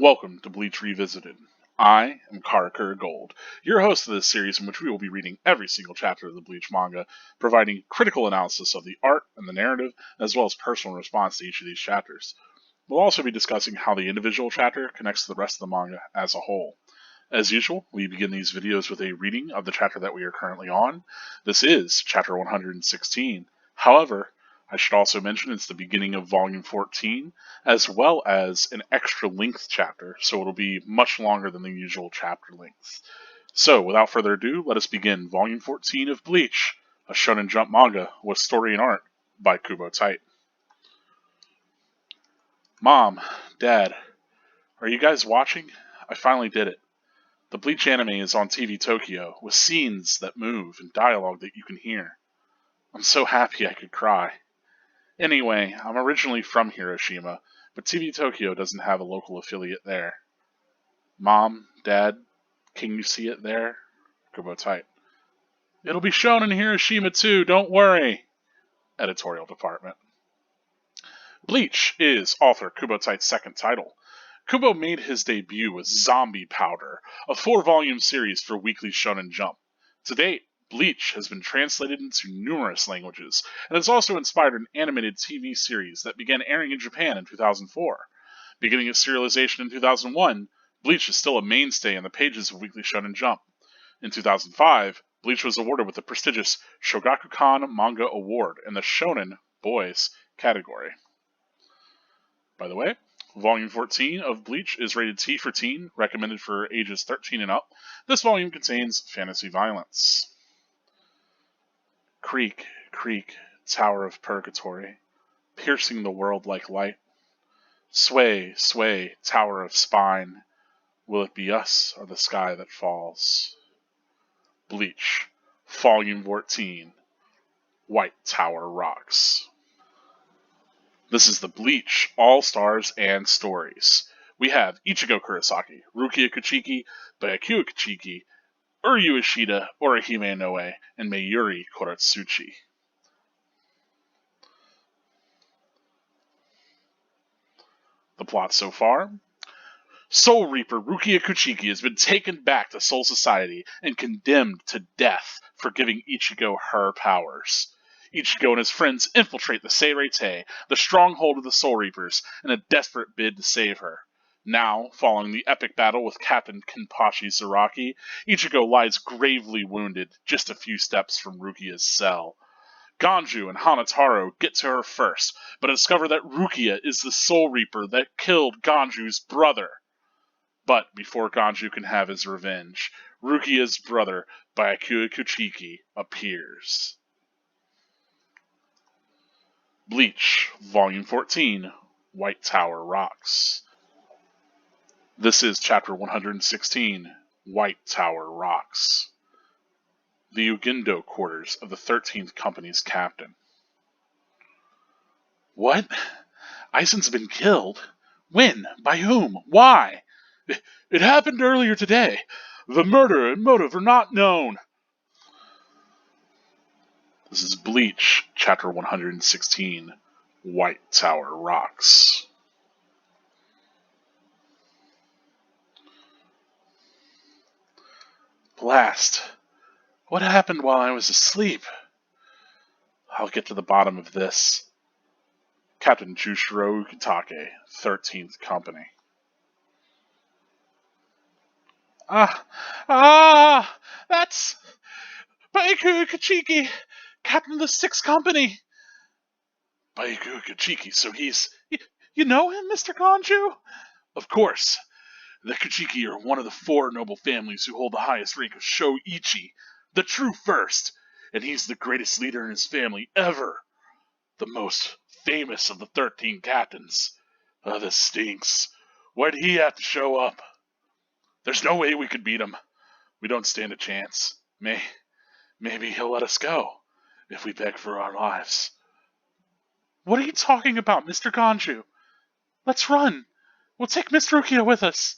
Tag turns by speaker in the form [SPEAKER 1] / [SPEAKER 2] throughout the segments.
[SPEAKER 1] Welcome to Bleach Revisited. I am Karakura Gold, your host of this series in which we will be reading every single chapter of the Bleach manga, providing critical analysis of the art and the narrative, as well as personal response to each of these chapters. We'll also be discussing how the individual chapter connects to the rest of the manga as a whole. As usual, we begin these videos with a reading of the chapter that we are currently on. This is Chapter 116. However, I should also mention it's the beginning of Volume 14, as well as an extra length chapter, so it'll be much longer than the usual chapter length. So, without further ado, let us begin Volume 14 of Bleach, a Shonen Jump manga with story and art by Kubo Tite. Mom, Dad, are you guys watching? I finally did it. The Bleach anime is on TV Tokyo, with scenes that move and dialogue that you can hear. I'm so happy I could cry. Anyway, I'm originally from Hiroshima, but TV Tokyo doesn't have a local affiliate there. Mom, Dad, can you see it there? Kubo Tite. It'll be shown in Hiroshima too, don't worry. Editorial Department. Bleach is author Kubo Tite's second title. Kubo made his debut with Zombie Powder, a 4-volume series for Weekly Shonen Jump. To date, Bleach has been translated into numerous languages, and has also inspired an animated TV series that began airing in Japan in 2004. Beginning its serialization in 2001, Bleach is still a mainstay in the pages of Weekly Shonen Jump. In 2005, Bleach was awarded with the prestigious Shogakukan Manga Award in the Shonen Boys category. By the way, Volume 14 of Bleach is rated T for teen, recommended for ages 13 and up. This volume contains fantasy violence. Creak, creak, tower of purgatory, piercing the world like light. Sway, sway, tower of spine, will it be us or the sky that falls? Bleach, Volume 14, White Tower Rocks. This is the Bleach All-Stars and Stories. We have Ichigo Kurosaki, Rukia Kuchiki, Byakuya Kuchiki, Uryu Ishida, Orihime Inoue, and Mayuri Koratsuchi. The plot so far. Soul Reaper Rukia Kuchiki has been taken back to Soul Society and condemned to death for giving Ichigo her powers. Ichigo and his friends infiltrate the Seirei, the stronghold of the Soul Reapers, in a desperate bid to save her. Now, following the epic battle with Captain Kenpachi Zaraki, Ichigo lies gravely wounded just a few steps from Rukia's cell. Ganju and Hanataro get to her first, but discover that Rukia is the Soul Reaper that killed Ganju's brother. But before Ganju can have his revenge, Rukia's brother, Byakuya Kuchiki, appears. Bleach, Volume 14, White Tower Rocks. This is Chapter 116, White Tower Rocks. The Ugendo quarters of the 13th Company's captain. What? Aizen's been killed? When? By whom? Why? It happened earlier today. The murder and motive are not known. This is Bleach, Chapter 116, White Tower Rocks. Blast. What happened while I was asleep? I'll get to the bottom of this. Captain Jushiro Ukitake, 13th Company. That's Byakuya Kuchiki, Captain of the 6th Company. Byakuya Kuchiki, so he's... You know him, Mr. Ganju? Of course. The Kuchiki are one of the 4 noble families who hold the highest rank of Shoichi, the true first, and he's the greatest leader in his family ever. The most famous of the 13 captains. This stinks. Why'd he have to show up? There's no way we could beat him. We don't stand a chance. Maybe he'll let us go, if we beg for our lives. What are you talking about, Mr. Ganju? Let's run. We'll take Miss Rukia with us.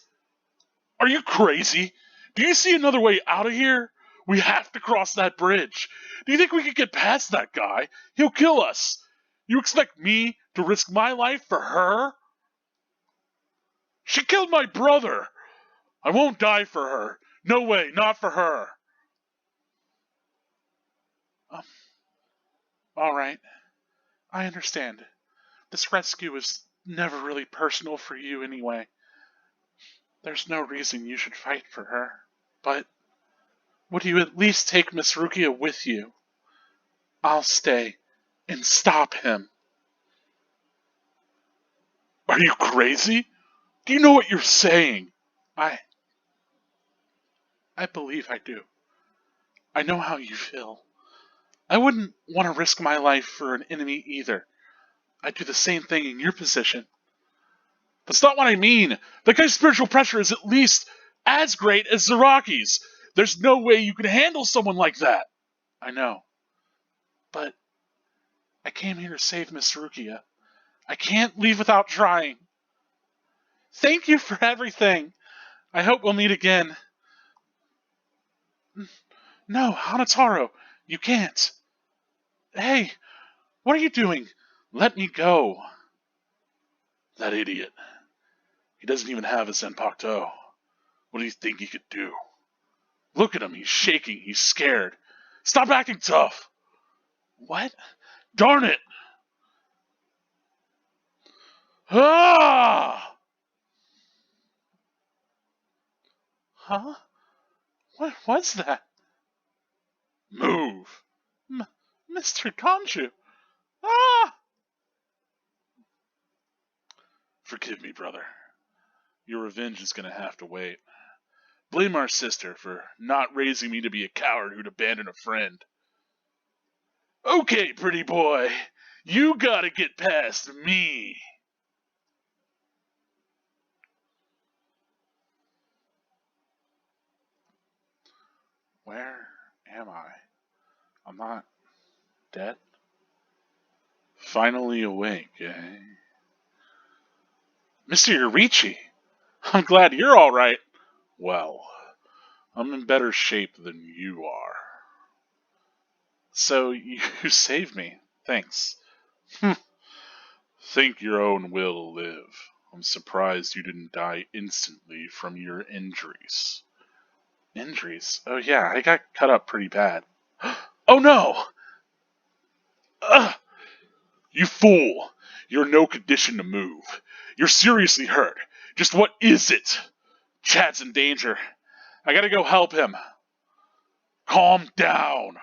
[SPEAKER 1] Are you crazy? Do you see another way out of here? We have to cross that bridge. Do you think we could get past that guy? He'll kill us. You expect me to risk my life for her? She killed my brother! I won't die for her. No way, not for her. Um, alright. I understand. This rescue was never really personal for you anyway. There's no reason you should fight for her. But would you at least take Miss Rukia with you? I'll stay and stop him. Are you crazy? Do you know what you're saying? I believe I do. I know how you feel. I wouldn't want to risk my life for an enemy either. I'd do the same thing in your position. That's not what I mean. The guy's spiritual pressure is at least as great as Zaraki's. There's no way you can handle someone like that. I know. But I came here to save Miss Rukia. I can't leave without trying. Thank you for everything. I hope we'll meet again. No, Hanataro, you can't. Hey, what are you doing? Let me go. That idiot. He doesn't even have a Zenpakuto. What do you think he could do? Look at him, he's shaking, he's scared. Stop acting tough! What? Darn it! Ah! Huh? What was that? Move! Mr. Kanju! Ah! Forgive me, brother. Your revenge is gonna have to wait. Blame our sister for not raising me to be a coward who'd abandon a friend. Okay, pretty boy. You gotta get past me. Where am I? I'm not dead? Finally awake, eh? Mr. Yorichi, I'm glad you're alright. Well, I'm in better shape than you are. So, you saved me. Thanks. Think your own will to live. I'm surprised you didn't die instantly from your injuries. Injuries? Oh yeah, I got cut up pretty bad. Oh no! Ugh! You fool! You're in no condition to move. You're seriously hurt. Just what is it? Chad's in danger. I gotta go help him. Calm down.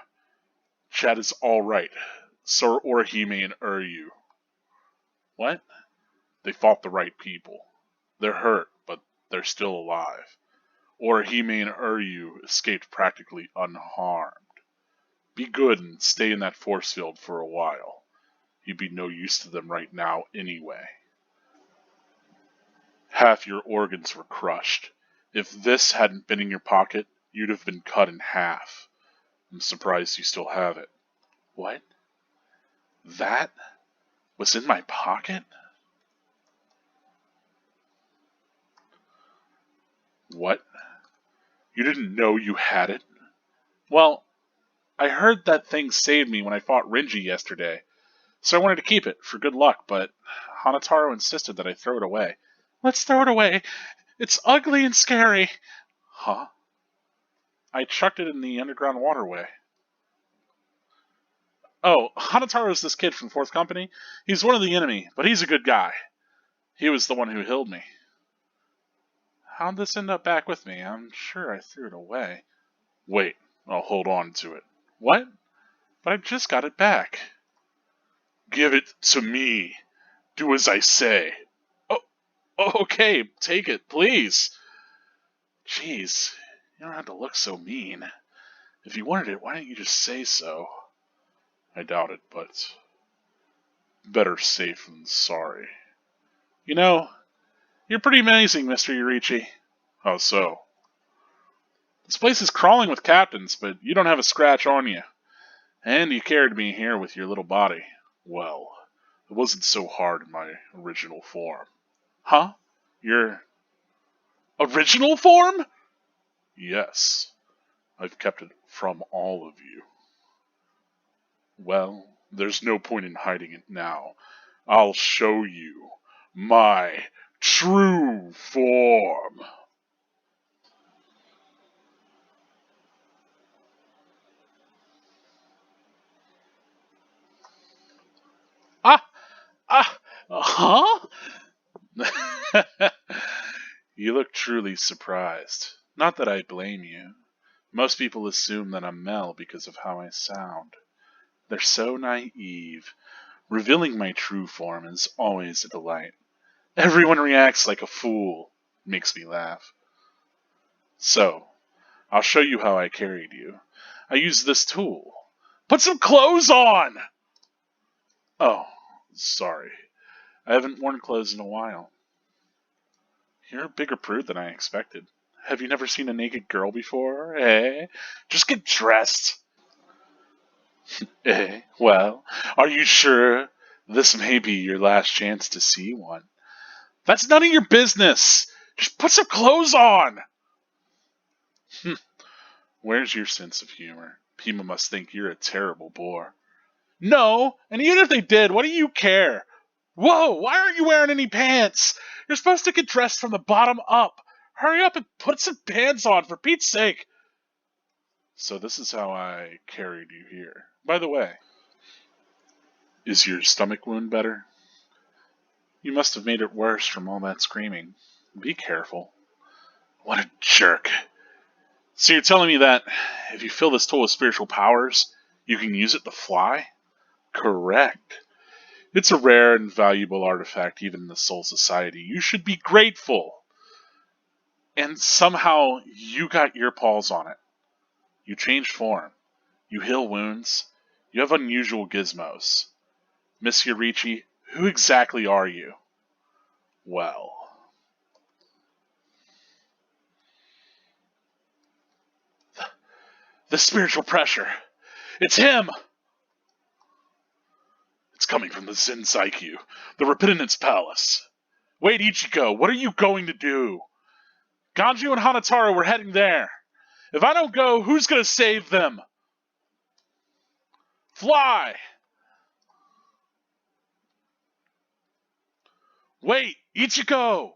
[SPEAKER 1] Chad is alright. So are Orihime and Uryu. What? They fought the right people. They're hurt, but they're still alive. Orihime and Uryu escaped practically unharmed. Be good and stay in that force field for a while. You'd be no use to them right now anyway. Half your organs were crushed. If this hadn't been in your pocket, you'd have been cut in half. I'm surprised you still have it. What? That was in my pocket? What? You didn't know you had it? Well, I heard that thing saved me when I fought Renji yesterday, so I wanted to keep it for good luck, but Hanataro insisted that I throw it away. Let's throw it away. It's ugly and scary. Huh? I chucked it in the underground waterway. Oh, Hanataro's this kid from Fourth Company. He's one of the enemy, but he's a good guy. He was the one who healed me. How'd this end up back with me? I'm sure I threw it away. Wait, I'll hold on to it. What? But I just got it back. Give it to me. Do as I say. Oh, okay, take it, please. Jeez, you don't have to look so mean. If you wanted it, why didn't you just say so? I doubt it, but better safe than sorry. You know, you're pretty amazing, Mr. Yorichi. How so? This place is crawling with captains, but you don't have a scratch on you. And you carried me here with your little body. Well, it wasn't so hard in my original form. Huh? Your original form? Yes. I've kept it from all of you. Well, there's no point in hiding it now. I'll show you my true form. Ah, ah, huh? You look truly surprised. Not that I blame you. Most people assume that I'm Mel because of how I sound. They're so naive. Revealing my true form is always a delight. Everyone reacts like a fool. Makes me laugh. So, I'll show you how I carried you. I used this tool. Put some clothes on! Oh, sorry. I haven't worn clothes in a while. You're a bigger prude than I expected. Have you never seen a naked girl before, eh? Just get dressed. Eh? Well, are you sure this may be your last chance to see one? That's none of your business! Just put some clothes on! Where's your sense of humor? People must think you're a terrible bore. No, and even if they did, what do you care? Whoa, why aren't you wearing any pants? You're supposed to get dressed from the bottom up. Hurry up and put some pants on, for Pete's sake. So this is how I carried you here. By the way, is your stomach wound better? You must have made it worse from all that screaming. Be careful. What a jerk. So you're telling me that if you fill this tool with spiritual powers, you can use it to fly? Correct. It's a rare and valuable artifact even in the Soul Society. You should be grateful. And somehow you got your paws on it. You change form. You heal wounds. You have unusual gizmos. Miss Yorichi, who exactly are you? Well, the spiritual pressure. It's him! It's coming from the Zen Psyche, the Repentance Palace. Wait, Ichigo, what are you going to do? Ganju and Hanataro were heading there. If I don't go, who's going to save them? Fly! Wait, Ichigo!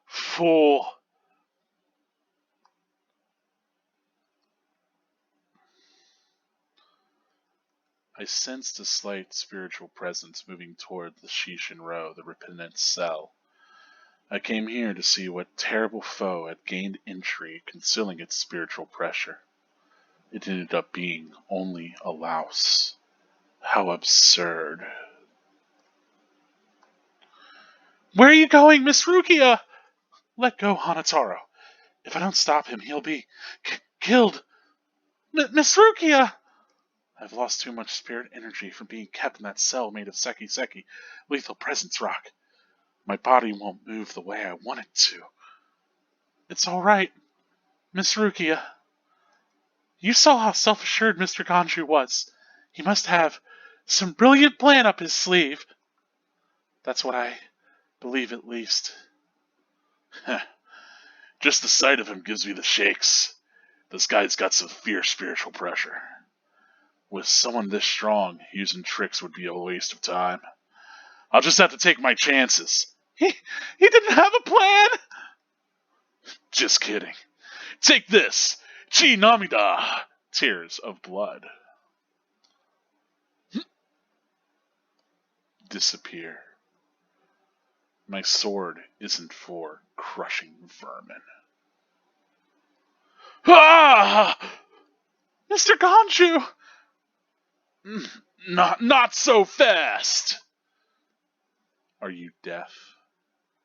[SPEAKER 1] Fool. I sensed a slight spiritual presence moving toward the Shishin Row, the Repentance Cell. I came here to see what terrible foe had gained entry, concealing its spiritual pressure. It ended up being only a louse. How absurd. Where are you going, Miss Rukia? Let go, Hanataro. If I don't stop him, he'll be killed. Miss Rukia! I've lost too much spirit energy from being kept in that cell made of Seki Seki, lethal presence rock. My body won't move the way I want it to. It's all right, Miss Rukia. You saw how self-assured Mr. Ganju was. He must have some brilliant plan up his sleeve. That's what I believe, at least. Just the sight of him gives me the shakes. This guy's got some fierce spiritual pressure. With someone this strong, using tricks would be a waste of time. I'll just have to take my chances. He didn't have a plan? Just kidding. Take this. Chi Namida. Tears of blood. Disappear. My sword isn't for crushing vermin. Ah! Mr. Ganju! Not so fast! Are you deaf?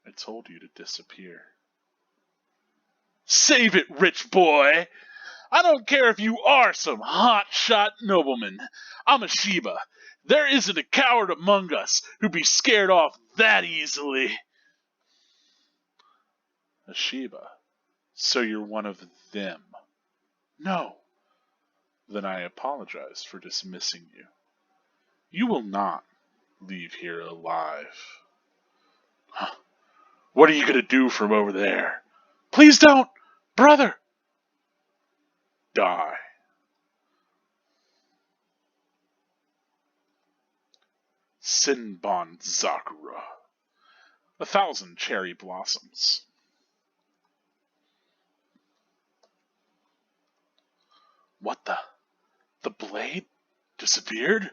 [SPEAKER 1] I told you to disappear. Save it, rich boy! I don't care if you are some hot-shot nobleman. I'm a Shiba. There isn't a coward among us who'd be scared off that easily. A Shiba? So you're one of them? No. Then I apologize for dismissing you. You will not leave here alive. Huh. What are you going to do from over there? Please don't! Brother! Die. Sinbon Zakura. 1,000 cherry blossoms. What the? The blade disappeared?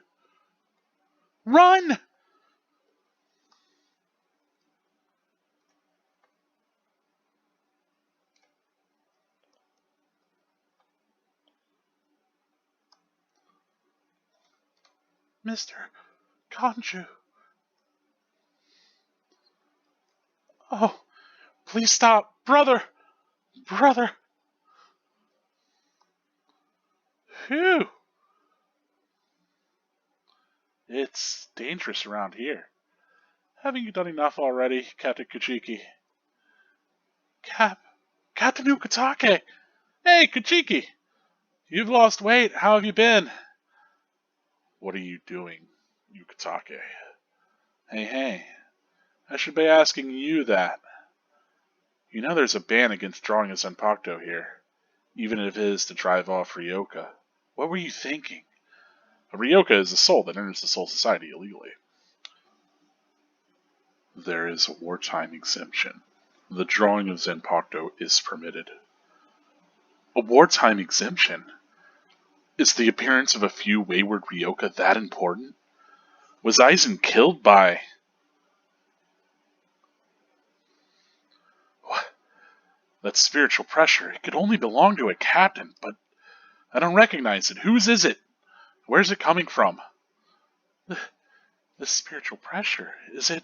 [SPEAKER 1] Run! Mr. Kanju. Oh, please stop. Brother! Brother! Phew! It's dangerous around here. Haven't you done enough already, Captain Kuchiki? Captain Ukitake! Hey, Kuchiki! You've lost weight. How have you been? What are you doing, Ukitake? Hey. I should be asking you that. You know there's a ban against drawing a Zenpakuto here, even if it is to drive off Ryoka. What were you thinking? A Ryoka is a soul that enters the Soul Society illegally. There is a wartime exemption. The drawing of Zenpakuto is permitted. A wartime exemption? Is the appearance of a few wayward Ryoka that important? Was Aizen killed by... What? That spiritual pressure, it could only belong to a captain, but I don't recognize it. Whose is it? Where's it coming from? This spiritual pressure, is it...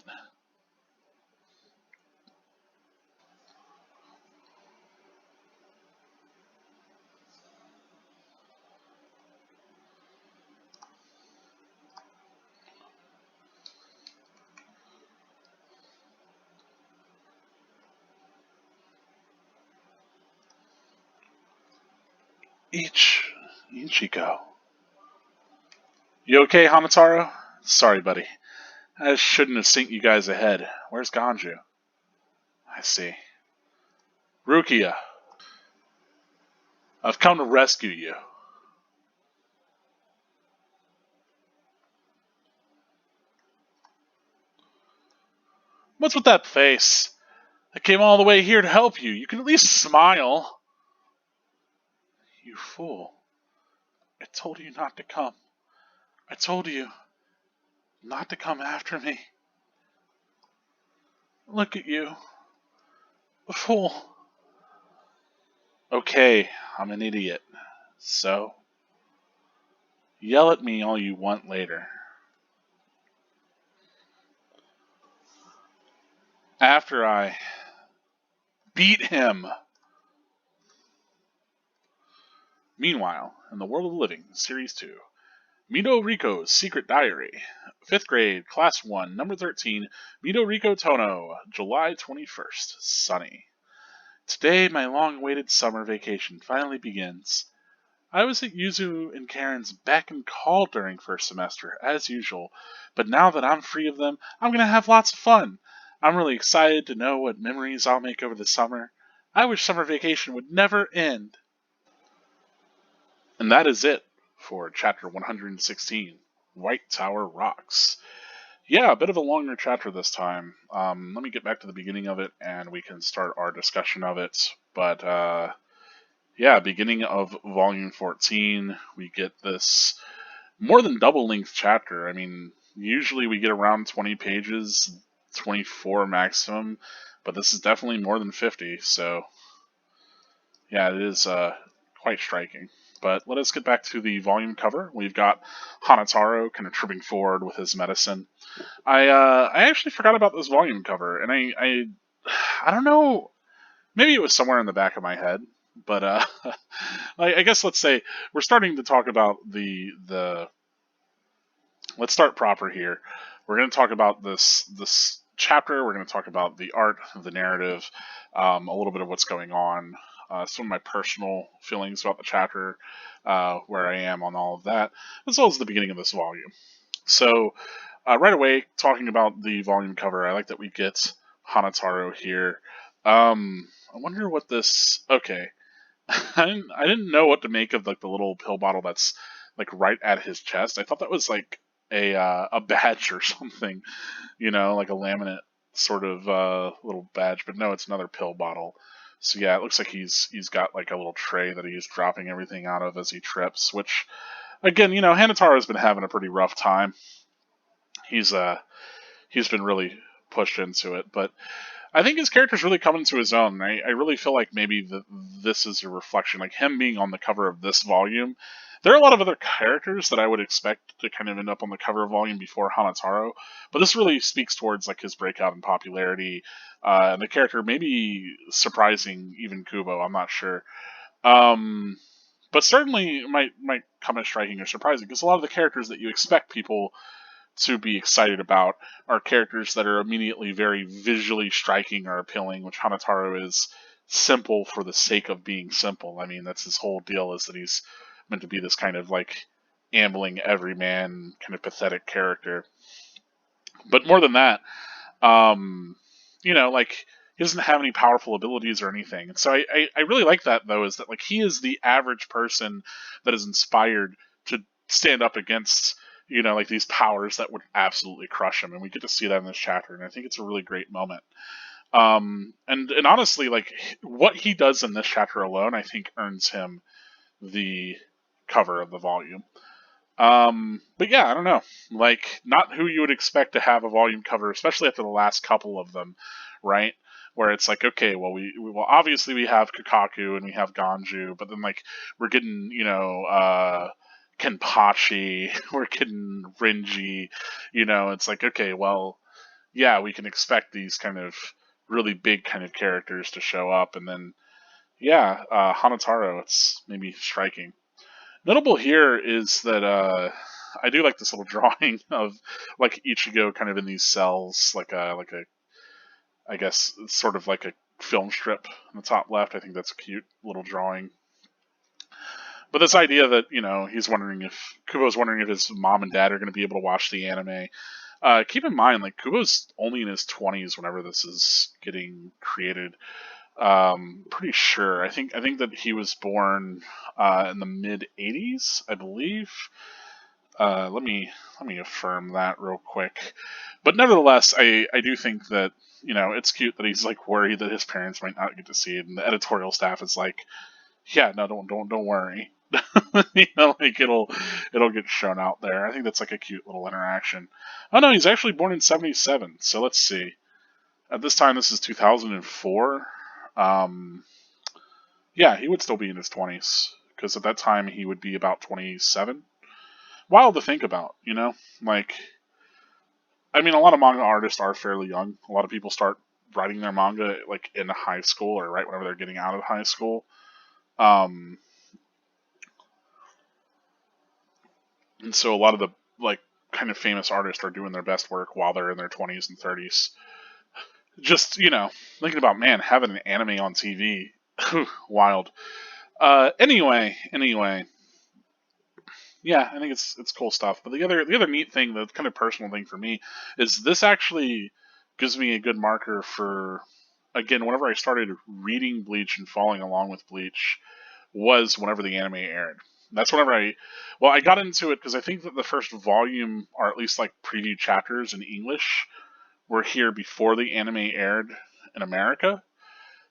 [SPEAKER 1] Ichigo. You okay, Hamataro? Sorry, buddy. I shouldn't have sent you guys ahead. Where's Ganju? I see. Rukia, I've come to rescue you. What's with that face? I came all the way here to help you. You can at least smile. You fool. I told you not to come. I told you not to come after me. Look at you. A fool. Okay, I'm an idiot. So, yell at me all you want later. After I beat him. Meanwhile, in the world of the living, Series 2, Midoriko's Secret Diary, 5th grade, Class 1, Number 13, Midoriko Tono, July 21st, sunny. Today, my long-awaited summer vacation finally begins. I was at Yuzu and Karen's beck and call during first semester, as usual, but now that I'm free of them, I'm going to have lots of fun. I'm really excited to know what memories I'll make over the summer. I wish summer vacation would never end. And that is it for chapter 116, White Tower Rocks. Yeah, a bit of a longer chapter this time. Let me get back to the beginning of it and we can start our discussion of it. But yeah, beginning of volume 14, we get this more than double length chapter. I mean, usually we get around 20 pages, 24 maximum, but this is definitely more than 50, so yeah, it is quite striking. But let us get back to the volume cover. We've got Hanataro kind of tripping forward with his medicine. I actually forgot about this volume cover, and I don't know. Maybe it was somewhere in the back of my head, but I guess let's say we're starting to talk about the. Let's start proper here. We're going to talk about this chapter. We're going to talk about the art, the narrative, a little bit of what's going on. Some of my personal feelings about the chapter, where I am on all of that, as well as the beginning of this volume. So, right away, talking about the volume cover, I like that we get Hanataro here. I wonder what this... Okay. I didn't know what to make of like the little pill bottle that's like right at his chest. I thought that was like a badge or something, like a laminate sort of little badge. But no, it's another pill bottle. So yeah, it looks like he's got like a little tray that he's dropping everything out of as he trips. Which again, Hanataro's been having a pretty rough time. He's he's been really pushed into it, but I think his character's really coming to his own. I really feel like maybe this is a reflection, like him being on the cover of this volume. There are a lot of other characters that I would expect to kind of end up on the cover of volume before Hanataro, but this really speaks towards like his breakout in popularity, and the character maybe surprising even Kubo. I'm not sure, um, but certainly might come as striking or surprising because a lot of the characters that you expect people to be excited about are characters that are immediately very visually striking or appealing, which Hanataro is simple for the sake of being simple. I mean, that's his whole deal, is that he's meant to be this kind of like ambling everyman, kind of pathetic character. But more than that, um, like he doesn't have any powerful abilities or anything. And so I really like that though, is that like he is the average person that is inspired to stand up against like these powers that would absolutely crush him, and we get to see that in this chapter, and I think it's a really great moment. And honestly, like what he does in this chapter alone, I think earns him the cover of the volume. But yeah, I don't know. Like, not who you would expect to have a volume cover, especially after the last couple of them, right? Where it's like, okay, well, well, obviously we have Kakaku and we have Ganju, but then like we're getting, Kenpachi, we're getting Renji, it's like, okay, well, yeah, we can expect these kind of really big kind of characters to show up, and then yeah, Hanataro, it's maybe striking. Notable here is that I do like this little drawing of like Ichigo kind of in these cells, like a I guess sort of like a film strip in the top left. I think that's a cute little drawing. But this idea that he's wondering if Kubo's wondering if his mom and dad are going to be able to watch the anime. Keep in mind, like Kubo's only in his 20s whenever this is getting created. Pretty sure. I think that he was born in the mid '80s, I believe. Let me affirm that real quick. But nevertheless, I do think that it's cute that he's like worried that his parents might not get to see it, and the editorial staff is like, yeah, no, don't worry. Like it'll get shown out there. I think that's like a cute little interaction. Oh no, he's actually born in '77. So let's see. At this time, this is 2004. Um, yeah, he would still be in his 20s because at that time he would be about 27. Wild to think about, Like, I mean, a lot of manga artists are fairly young. A lot of people start writing their manga like in high school or right whenever they're getting out of high school. Um, and so a lot of the like kind of famous artists are doing their best work while they're in their 20s and 30s. Just thinking about man having an anime on TV, wild. Anyway, yeah, I think it's cool stuff. But the other neat thing, the kind of personal thing for me, is this actually gives me a good marker for again whenever I started reading Bleach and following along with Bleach was whenever the anime aired. That's whenever I got into it because I think that the first volume, or at least like preview chapters in English, were here before the anime aired in America.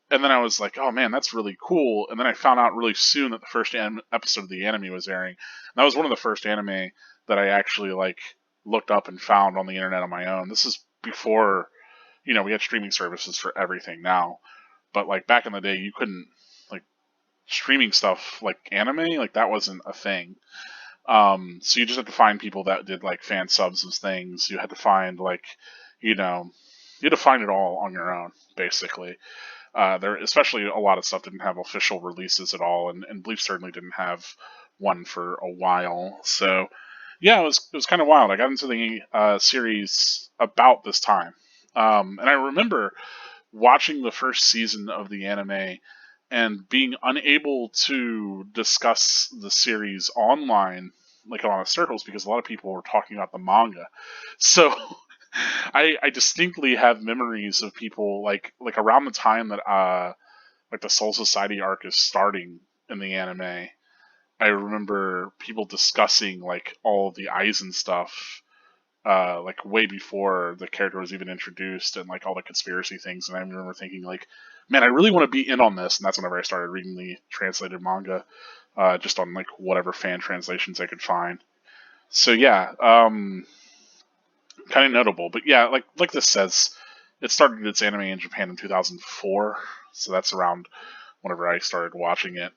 [SPEAKER 1] And then I was like, oh man, that's really cool. And then I found out really soon that the first episode of the anime was airing. And that was one of the first anime that I actually like looked up and found on the internet on my own. This is before, we had streaming services for everything now. But like back in the day, you couldn't like streaming stuff like anime, like that wasn't a thing. So you just had to find people that did like fan subs and things. You had to find like, you had to find it all on your own, basically. There, especially a lot of stuff didn't have official releases at all, and Bleach certainly didn't have one for a while. So, yeah, it was kind of wild. I got into the series about this time, and I remember watching the first season of the anime and being unable to discuss the series online, like a lot of circles, because a lot of people were talking about the manga. So I distinctly have memories of people like around the time that like the Soul Society arc is starting in the anime. I remember people discussing like all of the Aizen stuff like way before the character was even introduced, and like all the conspiracy things. And I remember thinking like, man, I really want to be in on this. And that's whenever I started reading the translated manga, just on like whatever fan translations I could find. So yeah, kind of notable. But yeah, like this says, it started its anime in Japan in 2004. So that's around whenever I started watching it.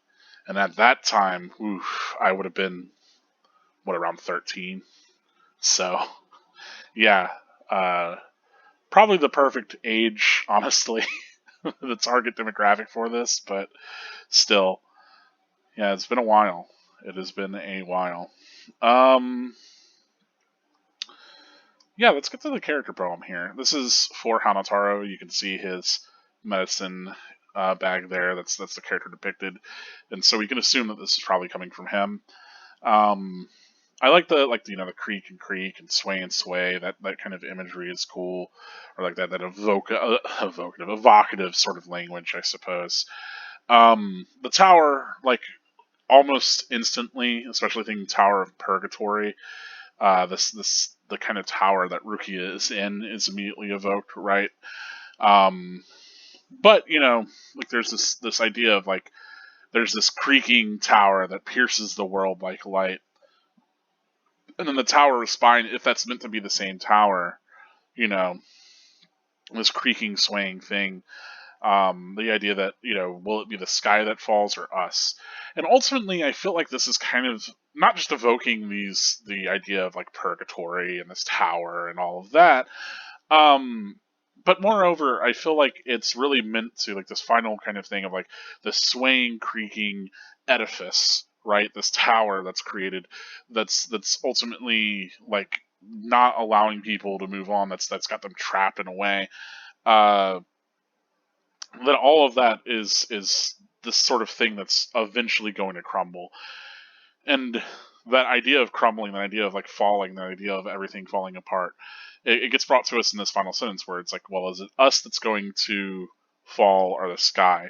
[SPEAKER 1] And at that time, oof, I would have been around 13. So yeah, uh, probably the perfect age, honestly, the target demographic for this. But still, yeah, it's been a while. It has been a while. Um, yeah, let's get to the character poem here. This is for Hanataro. You can see his medicine bag there. That's the character depicted, and so we can assume that this is probably coming from him. Um, I like the creak and creak and sway. That kind of imagery is cool, or like that evocative sort of language, I suppose. The tower, like almost instantly, especially thinking Tower of Purgatory. This the kind of tower that Rukia is in is immediately evoked, right? Um, but like there's this idea of like there's this creaking tower that pierces the world like light, and then the tower spine, if that's meant to be the same tower, you know, this creaking, swaying thing. The idea that will it be the sky that falls or us? And ultimately, I feel like this is kind of not just evoking the idea of like purgatory and this tower and all of that, um, but moreover, I feel like it's really meant to like this final kind of thing of like the swaying, creaking edifice, right? This tower that's created, that's ultimately like not allowing people to move on. That's got them trapped in a way. Uh, that all of that is this sort of thing that's eventually going to crumble. And that idea of crumbling, that idea of like falling, that idea of everything falling apart, it gets brought to us in this final sentence where it's like, well, is it us that's going to fall or the sky?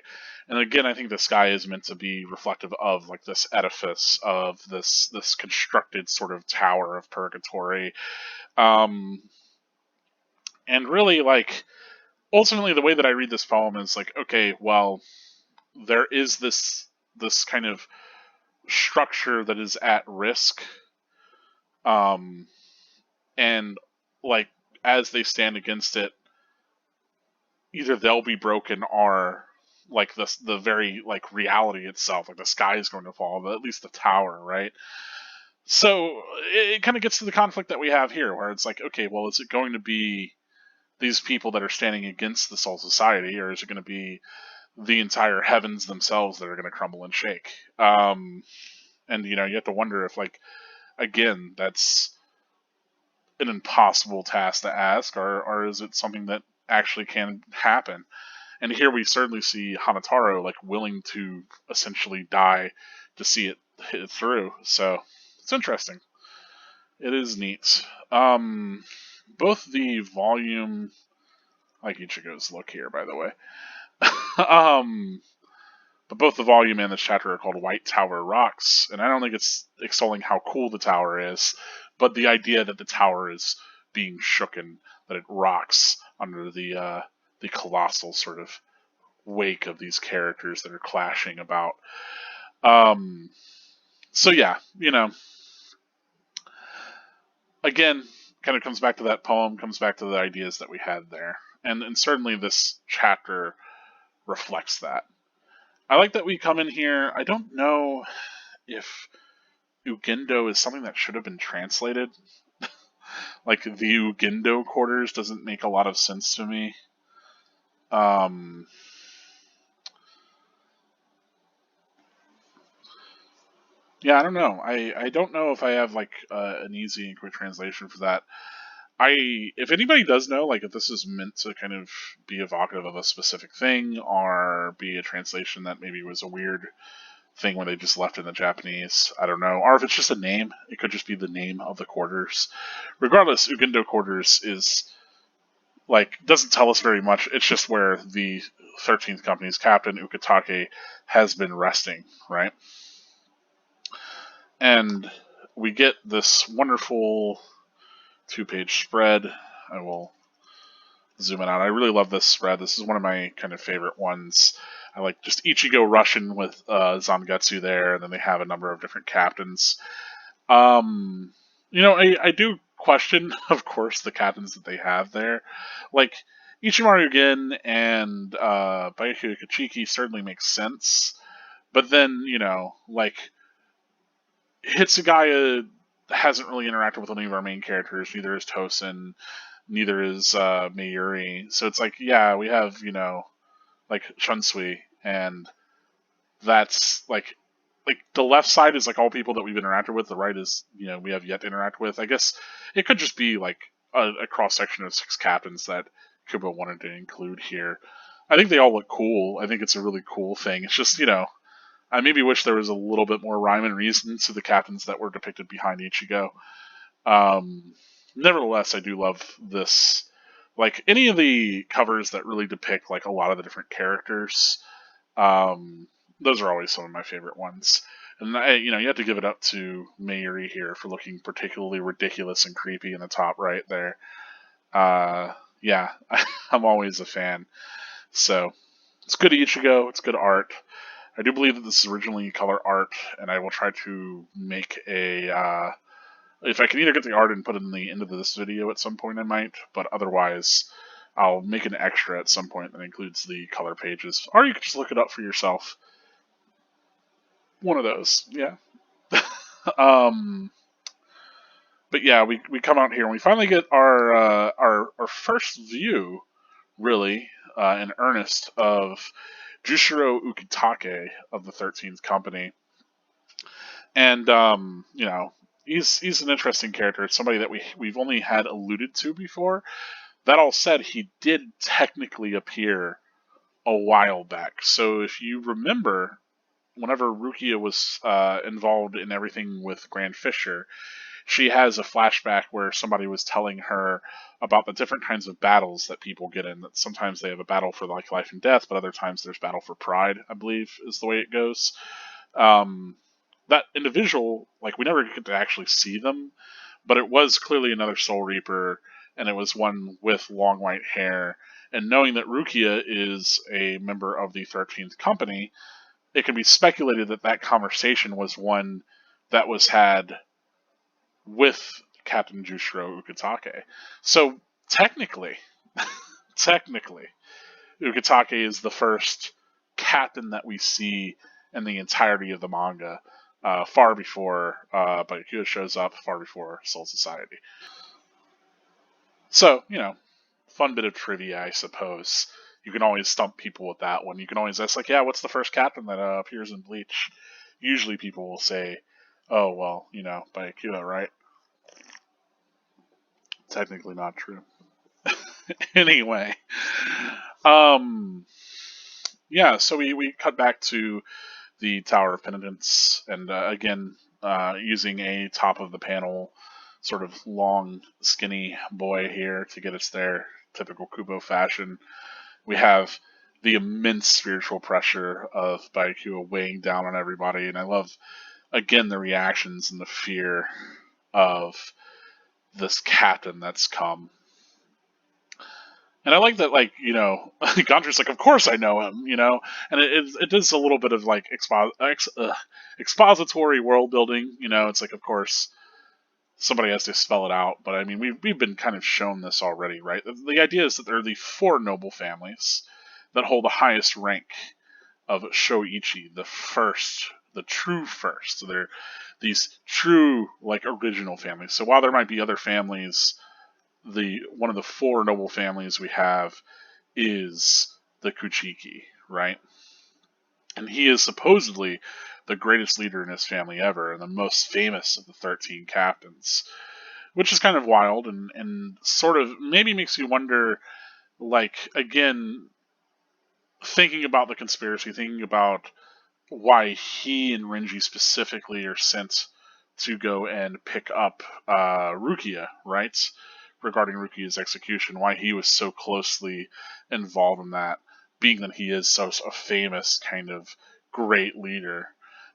[SPEAKER 1] And again, I think the sky is meant to be reflective of like this edifice of this constructed sort of tower of purgatory. Um, and really, like ultimately, the way that I read this poem is like, okay, well, there is this kind of structure that is at risk, um, and like as they stand against it, either they'll be broken or like the very like reality itself, like the sky is going to fall, but at least the tower, right? So it kind of gets to the conflict that we have here, where it's like, okay, well, is it going to be these people that are standing against the Soul Society, or is it going to be the entire heavens themselves that are going to crumble and shake? And you have to wonder if, like, again, that's an impossible task to ask, or is it something that actually can happen? And here we certainly see Hanataro like willing to essentially die to see it hit through. So it's interesting. It is neat. Both the volume, I like Ichigo's look here, by the way. um, but both the volume and this chapter are called White Tower Rocks, and I don't think it's extolling how cool the tower is, but the idea that the tower is being shooken, that it rocks under the colossal sort of wake of these characters that are clashing about. Um, so yeah, again, kind of comes back to that poem, comes back to the ideas that we had there, and certainly this chapter reflects that. I like that we come in here. I don't know if Ugendo is something that should have been translated. Like the Ugendo quarters doesn't make a lot of sense to me. Um, yeah, I don't know. I don't know if I have like an easy and quick translation for that. If anybody does know, like if this is meant to kind of be evocative of a specific thing, or be a translation that maybe was a weird thing when they just left in the Japanese, I don't know. Or if it's just a name, it could just be the name of the quarters. Regardless, Ugendo quarters is like doesn't tell us very much. It's just where the 13th Company's captain Ukitake has been resting, right? And we get this wonderful 2-page spread. I will zoom it out. I really love this spread. This is one of my kind of favorite ones. I like just Ichigo Russian with Zangetsu there, and then they have a number of different captains. I do question, of course, the captains that they have there. Like, Ichimaru Gin and Byakuya Kachiki certainly makes sense. But then, like, Hitsugaya hasn't really interacted with any of our main characters. Neither is Tosin. Neither is Mayuri. So it's like, yeah, we have, like Shunsui, and that's like the left side is like all people that we've interacted with. The right is we have yet to interact with. I guess it could just be like a cross section of 6 captains that Kubo wanted to include here. I think they all look cool. I think it's a really cool thing. It's just I maybe wish there was a little bit more rhyme and reason to the captains that were depicted behind Ichigo. Nevertheless, I do love this. Like any of the covers that really depict like a lot of the different characters. Those are always some of my favorite ones. And you have to give it up to Mayuri here for looking particularly ridiculous and creepy in the top right there. Yeah, I'm always a fan. So it's good Ichigo. It's good art. I do believe that this is originally color art, and I will try to make a. If I can either get the art and put it in the end of this video at some point, I might. But otherwise, I'll make an extra at some point that includes the color pages, or you can just look it up for yourself. One of those, yeah. But yeah, we come out here and we finally get our first view, really, in earnest, of Jushiro Ukitake of the 13th Company, and he's an interesting character. It's somebody that we've only had alluded to before. That all said, he did technically appear a while back. So if you remember, whenever Rukia was involved in everything with Grand Fisher, she has a flashback where somebody was telling her about the different kinds of battles that people get in. That sometimes they have a battle for like life and death, but other times there's battle for pride, I believe is the way it goes. That individual, like, we never get to actually see them, but it was clearly another Soul Reaper, and it was one with long white hair. And knowing that Rukia is a member of the 13th Company, it can be speculated that that conversation was one that was had with Captain Jushiro Ukitake. So technically, Ukitake is the first captain that we see in the entirety of the manga, far before Byakuya shows up, far before Soul Society. So, fun bit of trivia, I suppose. You can always stump people with that one. You can always ask, like, yeah, what's the first captain that appears in Bleach? Usually people will say, oh, well, Byakuya, right? Technically not true. Anyway. Yeah, so we cut back to the Tower of Penitence, and again, using a top of the panel sort of long, skinny boy here to get us there, typical Kubo fashion. We have the immense spiritual pressure of Byakuya weighing down on everybody, and I love, again, the reactions and the fear of this captain that's come. And I like that, like, Gondry's like, of course I know him, and it is a little bit of, like, expository world building, it's like, of course, somebody has to spell it out, but I mean, we've been kind of shown this already, right? The idea is that there are the 4 noble families that hold the highest rank of Shoichi, the true first. So they're these true, like, original families. So while there might be other families, one of the 4 noble families we have is the Kuchiki, right? And he is supposedly the greatest leader in his family ever, and the most famous of the 13 captains, which is kind of wild, and sort of maybe makes you wonder, like, again, thinking about the conspiracy, thinking about why he and Renji specifically are sent to go and pick up Rukia, right? Regarding Rukia's execution, why he was so closely involved in that, being that he is so a famous kind of great leader.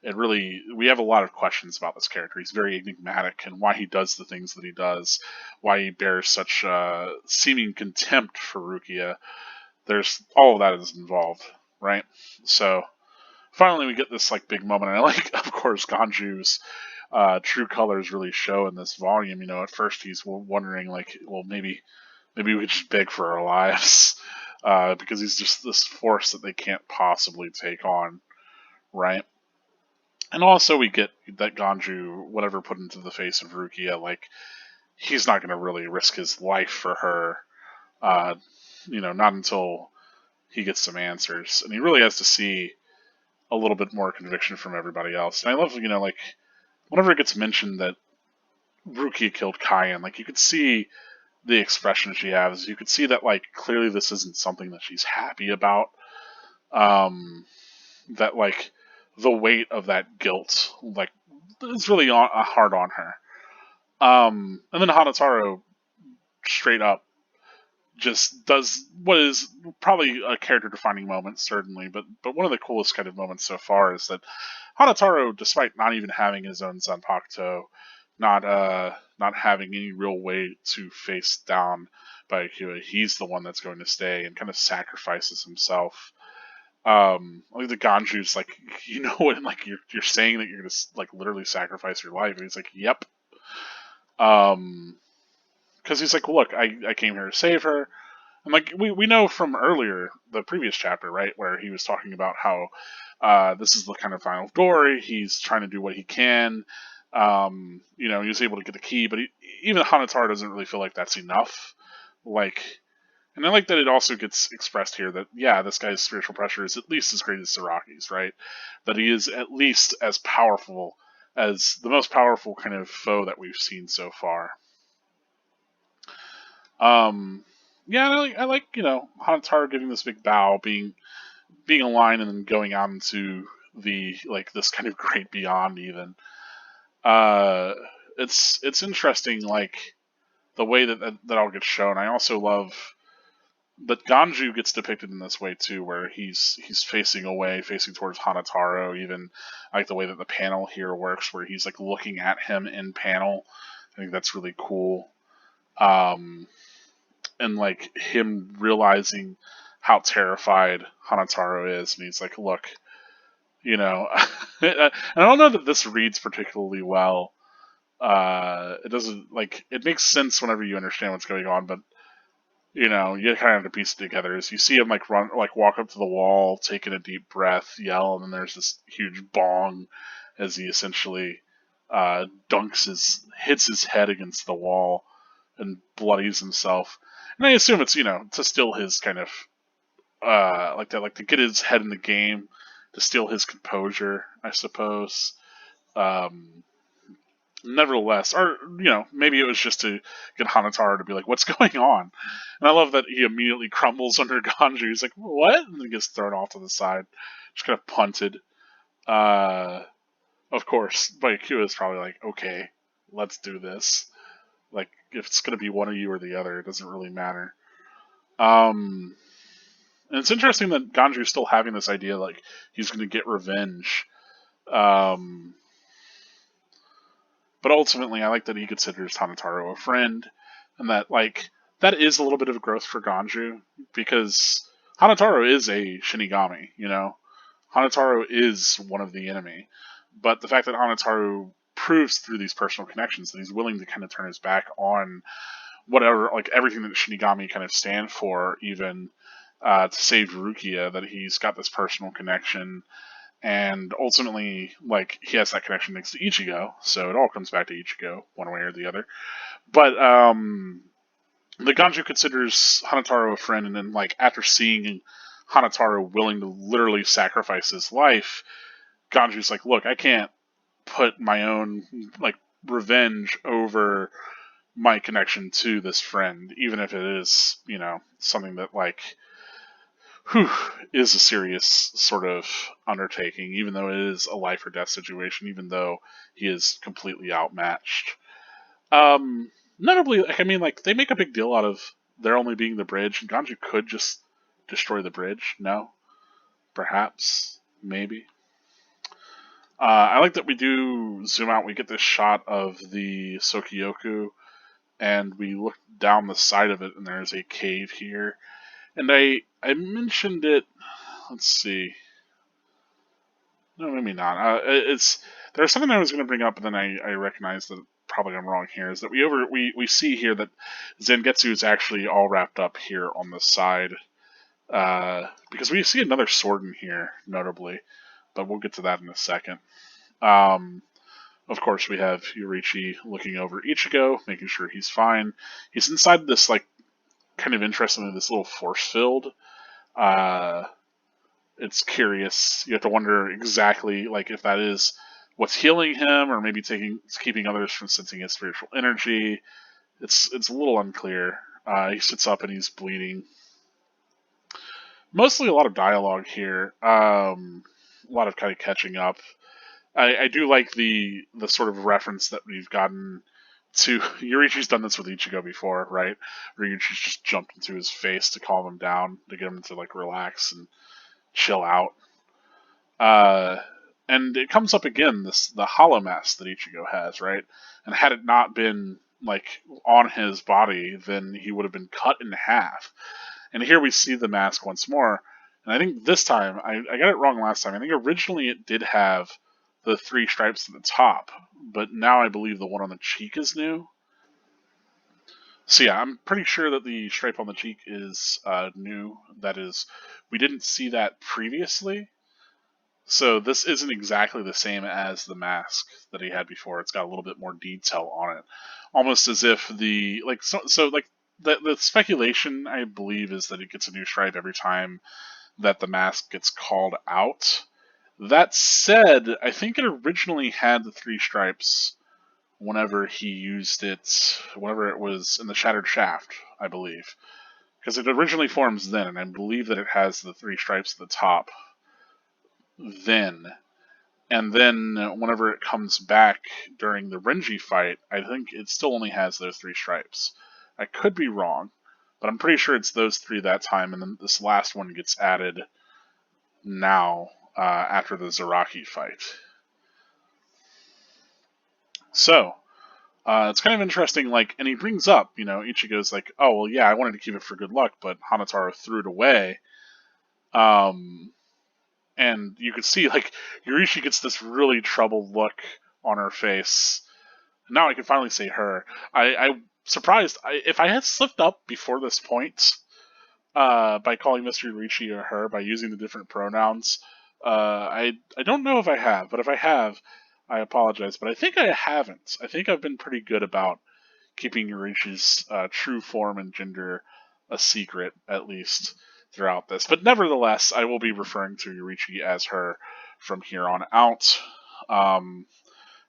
[SPEAKER 1] we have a lot of questions about this character. He's very enigmatic, and why he does the things that he does, why he bears such seeming contempt for Rukia. There's all of that is involved, right? So finally we get this like big moment. And I like, of course, Ganju's true colors really show in this volume. At first he's wondering like, well, maybe we just beg for our lives, because he's just this force that they can't possibly take on, right? And also we get that Ganju, whatever put into the face of Rukia, like he's not going to really risk his life for her, uh, not until he gets some answers, and he really has to see a little bit more conviction from everybody else. And I love, like whenever it gets mentioned that Rukia killed Kyan, like you could see the expression she has. You could see that like clearly this isn't something that she's happy about. That like the weight of that guilt like is really hard on her. And then Hanataro straight up just does what is probably a character defining moment, certainly, but one of the coolest kind of moments so far is that Hanataro, despite not even having his own Zanpakuto, not having any real way to face down by Akira, he's the one that's going to stay and kind of sacrifices himself. Like the Ganju's like, what, like you're saying that you're gonna like literally sacrifice your life, and he's like, yep. Because he's like, look, I came here to save her. And like we know from earlier, the previous chapter, right, where he was talking about how this is the kind of final story. He's trying to do what he can. He was able to get the key, but even Hanataro doesn't really feel like that's enough. Like, and I like that it also gets expressed here that, yeah, this guy's spiritual pressure is at least as great as Saraki's, right? That he is at least as powerful as the most powerful kind of foe that we've seen so far. Yeah, I like Hanataro giving this big bow, being aligned, and then going out into the like this kind of great beyond. Even it's interesting, like the way that all gets shown. I also love that Ganju gets depicted in this way too, where he's facing away, facing towards Hanataro. Even like the way that the panel here works, where he's like looking at him in panel. I think that's really cool. And like him realizing how terrified Hanataro is, and he's like, "Look, and I don't know that this reads particularly well. It doesn't like it makes sense whenever you understand what's going on, but you kind of have to piece it together. As you see him like walk up to the wall, taking a deep breath, yell, and then there's this huge bong as he essentially hits his head against the wall and bloodies himself. And I assume it's to still his kind of like to get his head in the game, to steal his composure, I suppose. Nevertheless, or maybe it was just to get Hanataro to be like, "What's going on?" And I love that he immediately crumbles under Ganju. He's like, "What?" And then gets thrown off to the side, just kind of punted. Of course, Byakuya is probably like, "Okay, let's do this." Like, if it's gonna be one of you or the other, it doesn't really matter. And it's interesting that Ganju's still having this idea like he's going to get revenge. But ultimately, I like that he considers Hanataro a friend, and that like that is a little bit of growth for Ganju, because Hanataro is a Shinigami. Hanataro is one of the enemy, but the fact that Hanataro proves through these personal connections that he's willing to kind of turn his back on whatever, like everything that Shinigami kind of stand for, even to save Rukia, that he's got this personal connection, and ultimately, like, he has that connection next to Ichigo, so it all comes back to Ichigo, one way or the other. But, the Ganju considers Hanataro a friend, and then, like, after seeing Hanataro willing to literally sacrifice his life, Ganju's like, look, I can't put my own, like, revenge over my connection to this friend, even if it is, something that, like, is a serious sort of undertaking, even though it is a life or death situation, even though he is completely outmatched. Notably, like, I mean, like, they make a big deal out of there only being the bridge, and Ganju could just destroy the bridge. No? Perhaps? Maybe? I like that we do zoom out. We get this shot of the Sokyoku, and we look down the side of it, and there's a cave here. And I mentioned it. Let's see. No, maybe not. There's something I was going to bring up, but then I recognize that probably I'm wrong here. Is that we see here that Zangetsu is actually all wrapped up here on the side, because we see another sword in here, notably, but we'll get to that in a second. Um, of course, we have Yorichi looking over Ichigo, making sure he's fine. He's inside this like kind of interestingly this little force field. Uh, it's curious. You have to wonder exactly like if that is what's healing him, or maybe keeping others from sensing his spiritual energy. It's a little unclear. He sits up and he's bleeding. Mostly a lot of dialogue here. A lot of kind of catching up. I do like the sort of reference that we've gotten to Yurichi's done this with Ichigo before, right? Where Yurichi's just jumped into his face to calm him down, to get him to like relax and chill out. Uh, and it comes up again, the hollow mask that Ichigo has, right? And had it not been like on his body, then he would have been cut in half. And here we see the mask once more. And I think this time, I got it wrong last time. I think originally it did have the 3 stripes at the top, but now I believe the one on the cheek is new. So yeah, I'm pretty sure that the stripe on the cheek is new. That is, we didn't see that previously. So this isn't exactly the same as the mask that he had before. It's got a little bit more detail on it, almost as if the like like the speculation I believe is that it gets a new stripe every time that the mask gets called out. That said, I think it originally had the 3 stripes whenever he used it, whenever it was in the Shattered Shaft, I believe. Because it originally forms then, and I believe that it has the 3 stripes at the top then. And then whenever it comes back during the Renji fight, I think it still only has those 3 stripes. I could be wrong, but I'm pretty sure it's those 3 that time, and then this last one gets added now after the Zaraki fight. So, it's kind of interesting, like, and he brings up, Ichigo's like, oh, well, yeah, I wanted to keep it for good luck, but Hanataro threw it away. And you could see, like, Yurishi gets this really troubled look on her face. Now I can finally say her. I'm surprised. If I had slipped up before this point, by calling Mr. Yurichi or her, by using the different pronouns, I don't know if I have, but if I have, I apologize. But I think I haven't. I think I've been pretty good about keeping Yurichi's true form and gender a secret, at least throughout this. But nevertheless, I will be referring to Yurichi as her from here on out,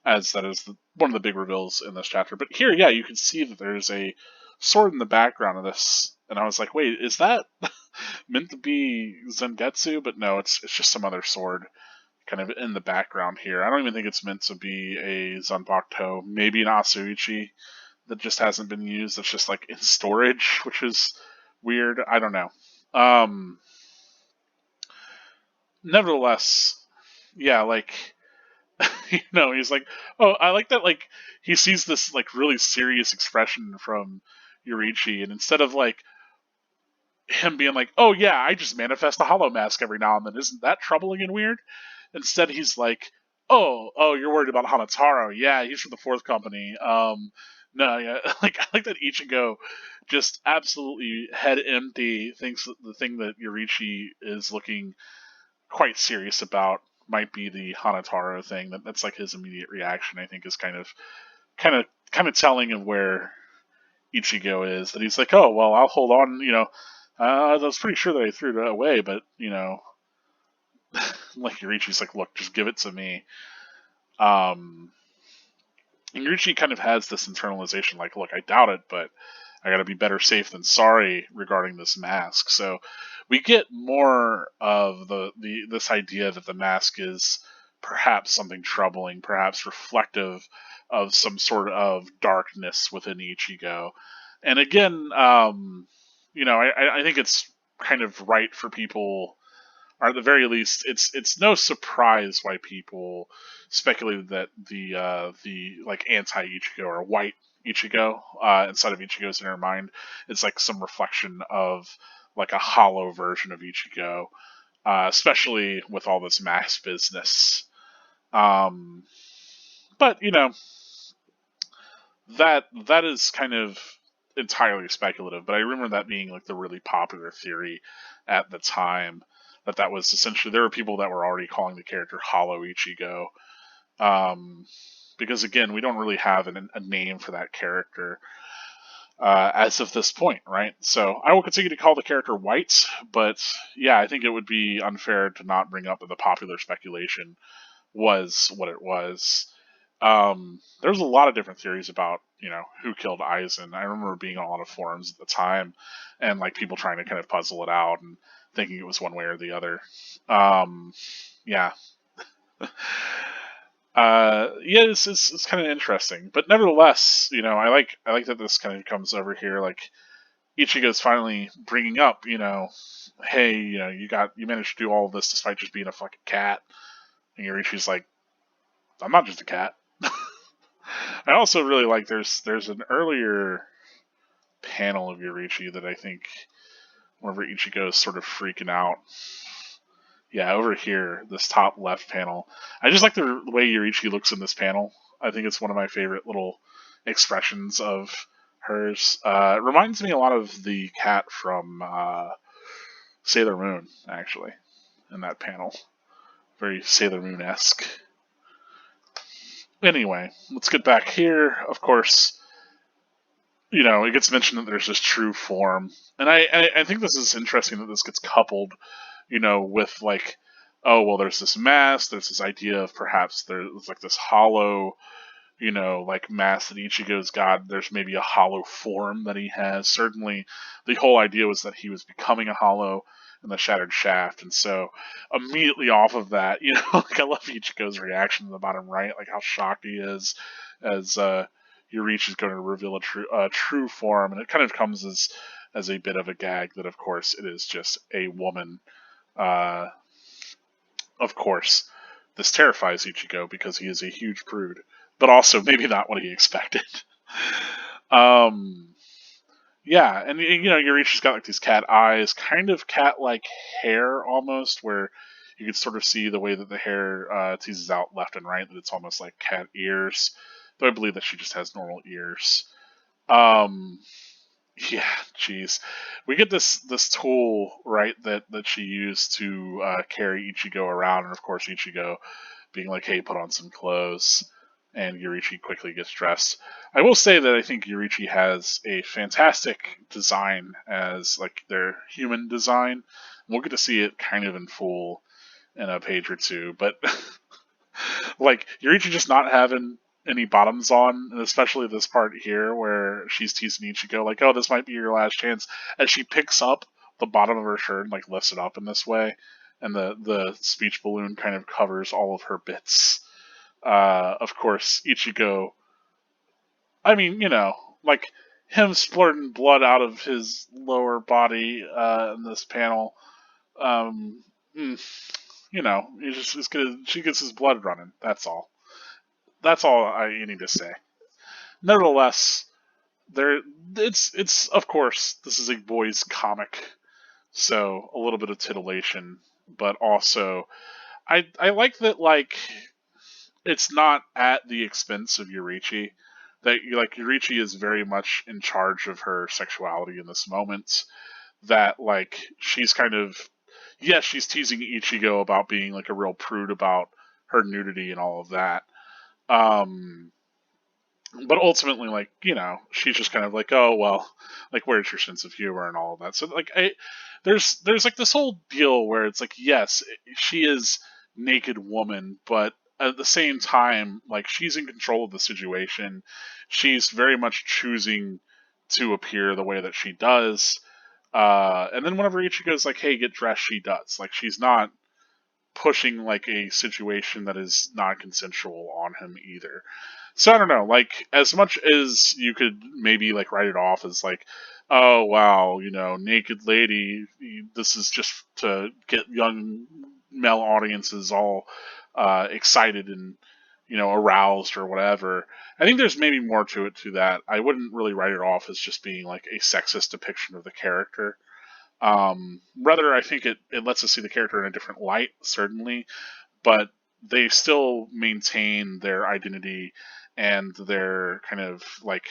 [SPEAKER 1] as that is one of the big reveals in this chapter. But here, yeah, you can see that there's a sword in the background of this, and I was like, wait, is that meant to be Zangetsu? But no, it's just some other sword kind of in the background here. I don't even think it's meant to be a Zanbakuto, maybe an Asuichi that just hasn't been used. That's just like in storage, which is weird. I don't know. Nevertheless, yeah, like he's like, oh, I like that. Like he sees this like really serious expression from Yurichi, and instead of like him being like, oh yeah, I just manifest a hollow mask every now and then, isn't that troubling and weird? Instead, he's like, oh, you're worried about Hanataro. Yeah, he's from the 4th company. No, yeah, like I like that Ichigo just absolutely head empty thinks that the thing that Yurichi is looking quite serious about might be the Hanataro thing. That's like his immediate reaction. I think is kind of telling of where Ichigo is. That he's like, oh well, I'll hold on. I was pretty sure that I threw it away, but like Yurichi's like, look, just give it to me. And Yurichi kind of has this internalization, like, look, I doubt it, but I gotta be better safe than sorry regarding this mask. So we get more of this idea that the mask is perhaps something troubling, perhaps reflective of some sort of darkness within Ichigo. And again, I think it's kind of right for people or at the very least, it's no surprise why people speculated that the like anti Ichigo or white Ichigo inside of Ichigo's inner mind is like some reflection of like a hollow version of Ichigo, especially with all this mass business. Um, but that is kind of entirely speculative. But I remember that being like the really popular theory at the time. That was essentially there were people that were already calling the character Hollow Ichigo, um, because again we don't really have a name for that character as of this point, right? So I will continue to call the character White, but yeah, I think it would be unfair to not bring up that the popular speculation was what it was. There's a lot of different theories about who killed Aizen. I remember being on a lot of forums at the time, and like people trying to kind of puzzle it out and thinking it was one way or the other. Yeah, yeah, it's kind of interesting, but nevertheless, I like that this kind of comes over here. Like Ichigo's finally bringing up, hey, you managed to do all of this despite just being a fucking cat, and Yorichi's like, I'm not just a cat. I also really like there's an earlier panel of Yorichi that I think whenever Ichigo is sort of freaking out. Yeah, over here, this top left panel. I just like the way Yorichi looks in this panel. I think it's one of my favorite little expressions of hers. It reminds me a lot of the cat from Sailor Moon, actually, in that panel. Very Sailor Moon esque. Anyway, let's get back here. Of course, it gets mentioned that there's this true form, and I think this is interesting that this gets coupled, with like, oh well, there's this mass, there's this idea of perhaps there's like this hollow, like mass that Ichigo's got. There's maybe a hollow form that he has. Certainly, the whole idea was that he was becoming a hollow in the Shattered Shaft, and so immediately off of that, like I love Ichigo's reaction in the bottom right, like how shocked he is as Yorichi is going to reveal a true form, and it kind of comes as a bit of a gag that, of course, it is just a woman. Uh, of course, this terrifies Ichigo because he is a huge prude, but also maybe not what he expected. um, yeah, and Yorichi's got like these cat eyes, kind of cat-like hair almost, where you can sort of see the way that the hair teases out left and right, that it's almost like cat ears. Though I believe that she just has normal ears. Um, yeah, jeez. We get this tool, right, that she used to carry Ichigo around, and of course Ichigo being like, "Hey, put on some clothes," and Yorichi quickly gets dressed. I will say that I think Yorichi has a fantastic design as like their human design. We'll get to see it kind of in full in a page or two, but like Yorichi just not having any bottoms on, and especially this part here where she's teasing Ichigo, like, "Oh, this might be your last chance," as she picks up the bottom of her shirt and like lifts it up in this way, and the speech balloon kind of covers all of her bits. Of course, Ichigo. I mean, like him splurting blood out of his lower body in this panel. Um, mm, he's just as good. She gets his blood running. That's all. That's all you need to say. Nevertheless, there it's of course this is a boys comic, so a little bit of titillation, but also I like that like it's not at the expense of Yorichi. That like Yorichi is very much in charge of her sexuality in this moment. That like she's kind of yes, she's teasing Ichigo about being like a real prude about her nudity and all of that. Um, but ultimately, like she's just kind of like, oh well, like where's your sense of humor and all of that. So like, there's like this whole deal where it's like, yes, she is naked woman, but at the same time, like she's in control of the situation. She's very much choosing to appear the way that she does. And then whenever Ichigo's like, hey, get dressed, she does. Like she's not pushing like a situation that is not consensual on him either. So I don't know, like as much as you could maybe like write it off as like, oh wow, naked lady. This is just to get young male audiences all excited and aroused or whatever. I think there's maybe more to it to that. I wouldn't really write it off as just being like a sexist depiction of the character. Rather, I think it lets us see the character in a different light, certainly, but they still maintain their identity and their kind of like,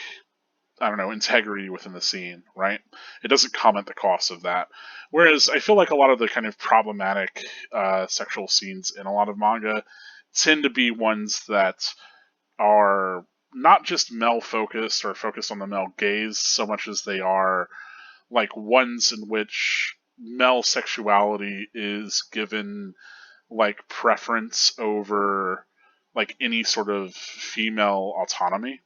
[SPEAKER 1] I don't know, integrity within the scene, right? It doesn't come at the cost of that. Whereas I feel like a lot of the kind of problematic sexual scenes in a lot of manga tend to be ones that are not just male focused or focused on the male gaze so much as they are like ones in which male sexuality is given like preference over like any sort of female autonomy.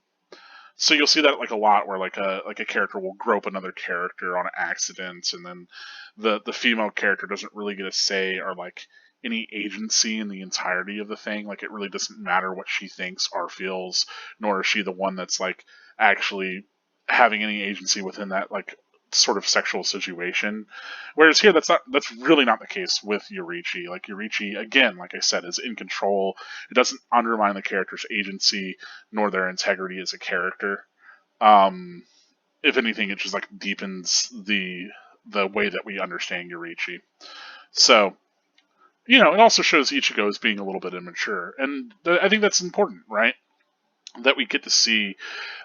[SPEAKER 1] So you'll see that like a lot where like a character will grope another character on accident, and then the female character doesn't really get a say or like any agency in the entirety of the thing. Like it really doesn't matter what she thinks or feels, nor is she the one that's like actually having any agency within that like sort of sexual situation. Whereas here that's really not the case with Yurichi. Like Yurichi, again, like I said, is in control. It doesn't undermine the character's agency nor their integrity as a character. Um, if anything, it just like deepens the way that we understand Yurichi. So it also shows Ichigo as being a little bit immature, and I think that's important, right? That we get to see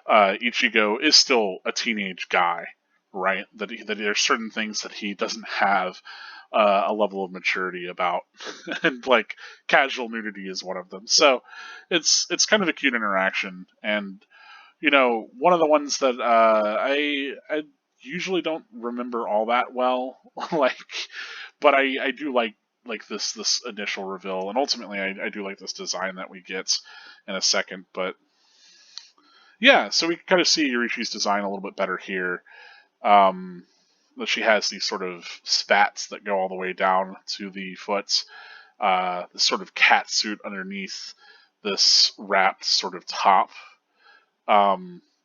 [SPEAKER 1] Ichigo is still a teenage guy, right? That there's certain things that he doesn't have a level of maturity about, and like casual nudity is one of them. So it's kind of a cute interaction, and one of the ones that I usually don't remember all that well, like, but I do like this initial reveal, and ultimately I do like this design that we get in a second, but yeah, so we kind of see Yurichi's design a little bit better here. Um, that she has these sort of spats that go all the way down to the foot, this sort of cat suit underneath this wrapped sort of top.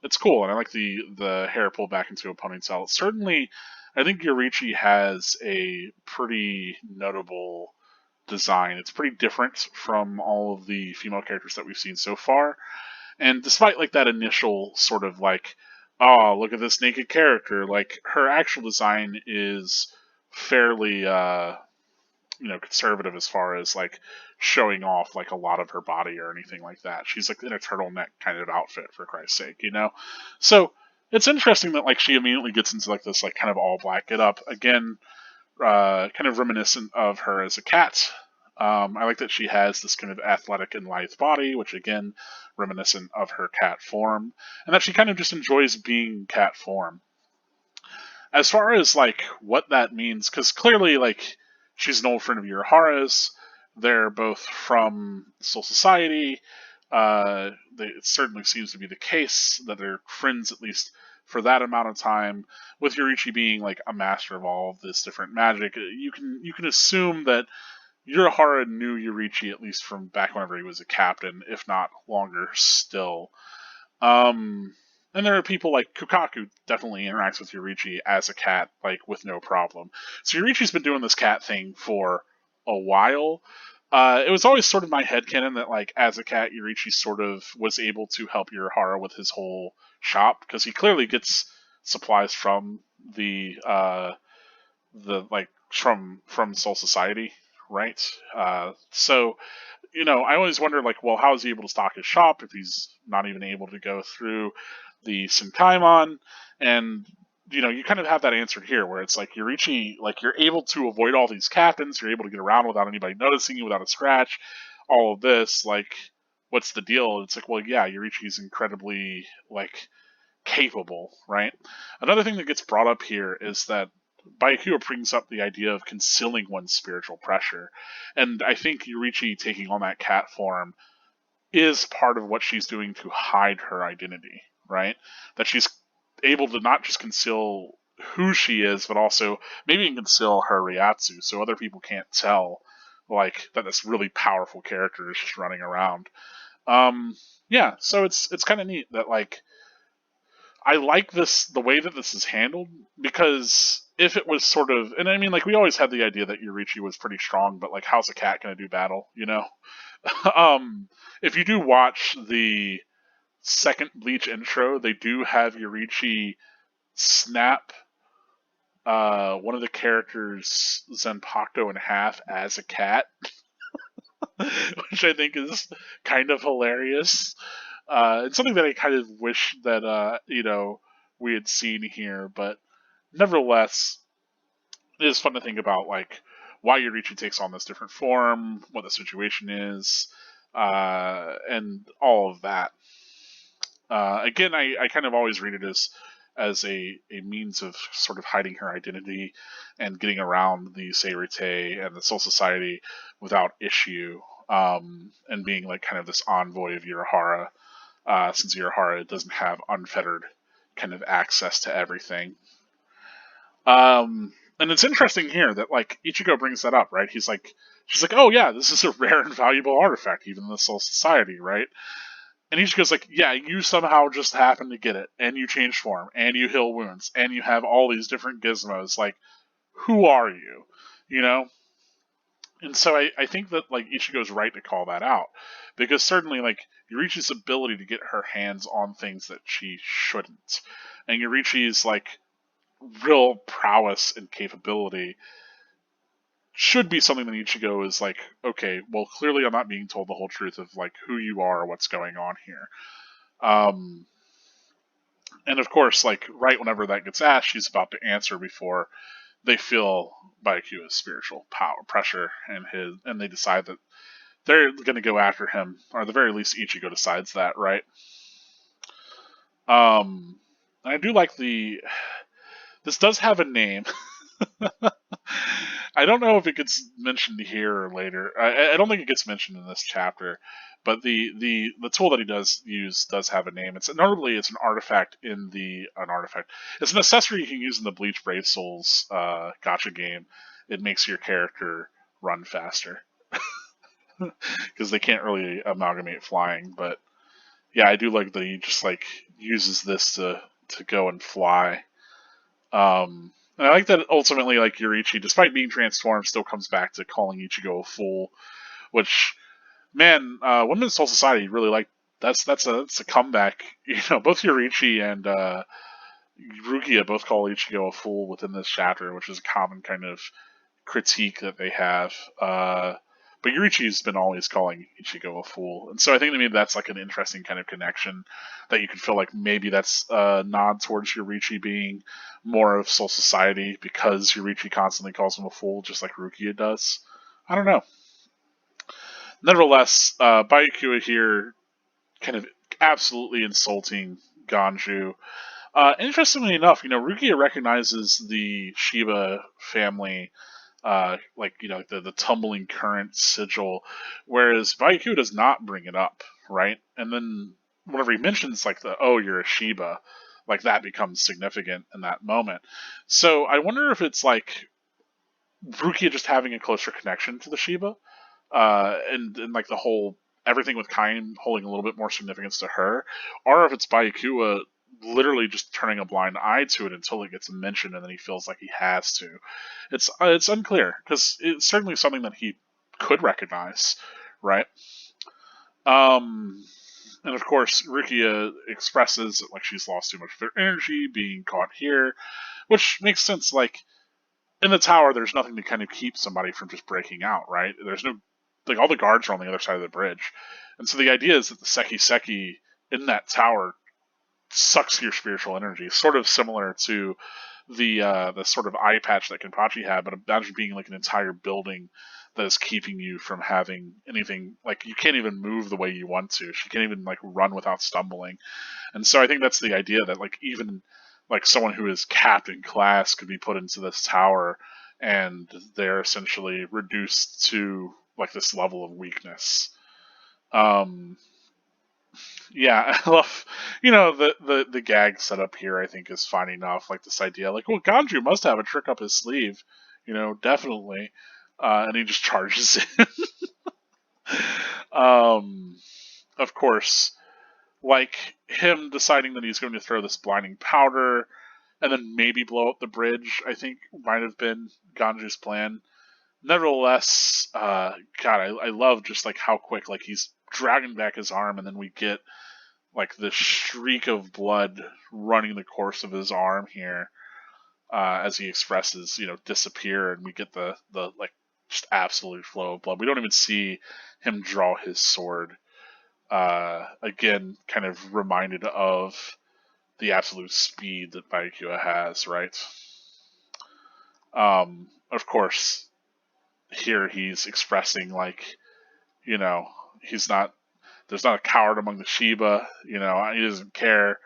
[SPEAKER 1] It's cool, and I like the hair pulled back into a ponytail. Certainly, I think Yurichi has a pretty notable design. It's pretty different from all of the female characters that we've seen so far. And despite like that initial sort of like, oh, look at this naked character, like her actual design is fairly conservative as far as like showing off like a lot of her body or anything like that. She's like in a turtleneck kind of outfit, for Christ's sake. So it's interesting that like she immediately gets into like this like kind of all black get up again, kind of reminiscent of her as a cat. I like that she has this kind of athletic and lithe body, which again, reminiscent of her cat form, and that she kind of just enjoys being cat form. As far as like what that means, because clearly like she's an old friend of Urahara's. They're both from Soul Society. It certainly seems to be the case that they're friends at least for that amount of time. With Yurichi being like a master of all of this different magic, you can assume that Urahara knew Yurichi at least from back whenever he was a captain, if not longer still. Um, and there are people like Kukaku definitely interacts with Yurichi as a cat, like with no problem. So Yurichi's been doing this cat thing for a while. It was always sort of my headcanon that like as a cat, Yurichi sort of was able to help Urahara with his whole shop because he clearly gets supplies from the like from Soul Society, right? So I always wonder, like, well, how is he able to stock his shop if he's not even able to go through the Senkaimon? And, you kind of have that answered here, where it's like Yurichi, like, you're able to avoid all these captains, you're able to get around without anybody noticing you, without a scratch, all of this, like, what's the deal? It's like, well, yeah, Yurichi's incredibly, like, capable, right? Another thing that gets brought up here is that Byakuya brings up the idea of concealing one's spiritual pressure. And I think Yurichi taking on that cat form is part of what she's doing to hide her identity, right? That she's able to not just conceal who she is, but also maybe even conceal her Ryatsu so other people can't tell like that this really powerful character is just running around. Yeah, so it's kind of neat that like I like the way that this is handled, because if it was sort of, and I mean, like, we always had the idea that Yorichi was pretty strong, but like, how's a cat gonna do battle, you know? If you do watch the second Bleach intro, they do have Yorichi snap one of the characters Zenpakuto in half as a cat, which I think is kind of hilarious. It's something that I kind of wish that we had seen here, but nevertheless, it is fun to think about, like, why Yorichi takes on this different form, what the situation is, and all of that. Again, I kind of always read it as a means of sort of hiding her identity and getting around the Seirite and the Soul Society without issue, and being like kind of this envoy of Urahara, since Urahara doesn't have unfettered kind of access to everything. And it's interesting here that like Ichigo brings that up, right? She's like, oh yeah, this is a rare and valuable artifact, even in the Soul Society, right? And Ichigo's like, yeah, you somehow just happen to get it, and you change form, and you heal wounds, and you have all these different gizmos. Like, who are you? You know? And so I think that like Ichigo's right to call that out, because certainly like Yorichi's ability to get her hands on things that she shouldn't, and Yorichi's like real prowess and capability should be something that Ichigo is like, okay, well, clearly I'm not being told the whole truth of like who you are or what's going on here. And of course, like right whenever that gets asked, she's about to answer before they feel Byakuya's spiritual power pressure and they decide that they're going to go after him, or at the very least, Ichigo decides that, right? I do like this does have a name. I don't know if it gets mentioned here or later. I don't think it gets mentioned in this chapter, but the tool that he does use does have a name. It's notably it's an artifact in an artifact. It's an accessory you can use in the Bleach Brave Souls gacha game. It makes your character run faster because they can't really amalgamate flying. But yeah, I do like that he just like uses this to go and fly. And I like that ultimately, like Yorichi, despite being transformed, still comes back to calling Ichigo a fool. Which, man, Women's Soul Society really like that's a comeback. You know, both Yorichi and Rukia both call Ichigo a fool within this chapter, which is a common kind of critique that they have. But Yorichi's been always calling Ichigo a fool, and so I think that maybe that's like an interesting kind of connection that you could feel like maybe that's a nod towards Yorichi being more of Soul Society because Yorichi constantly calls him a fool, just like Rukia does. I don't know. Nevertheless, Byakuya here kind of absolutely insulting Ganju. Interestingly enough, Rukia recognizes the Shiba family, like the tumbling current sigil, whereas Byakuya does not bring it up, right? And then whenever he mentions like you're a Shiba, like that becomes significant in that moment. So I wonder if it's like Rukia just having a closer connection to the Shiba, and like the whole everything with Kain holding a little bit more significance to her, or if it's Byakuya literally just turning a blind eye to it until it gets mentioned and then he feels like he has to. It's unclear because it's certainly something that he could recognize, right? And of course, Rukia expresses that, like, she's lost too much of their energy being caught here, which makes sense. Like, in the tower, there's nothing to kind of keep somebody from just breaking out, right? There's no, like, all the guards are on the other side of the bridge. And so the idea is that the Seki in that tower sucks your spiritual energy, sort of similar to the sort of eye patch that Kenpachi had, but imagine being like an entire building that is keeping you from having anything. Like, you can't even move the way you want to. She can't even like run without stumbling. And so I think that's the idea, that like even like someone who is capped in class could be put into this tower and they're essentially reduced to like this level of weakness. Yeah, I love, the gag setup here. I think is fine enough. Like this idea, like, well, Ganju must have a trick up his sleeve, definitely, and he just charges in. Of course, like him deciding that he's going to throw this blinding powder and then maybe blow up the bridge, I think might have been Ganju's plan. Nevertheless, God, I love just like how quick, like he's dragging back his arm, and then we get like this streak of blood running the course of his arm here, as he expresses, disappear, and we get the like just absolute flow of blood. We don't even see him draw his sword. Again, kind of reminded of the absolute speed that Byakuya has, right? Of course, here he's expressing like, you know, he's not. There's not a coward among the Shiba. He doesn't care.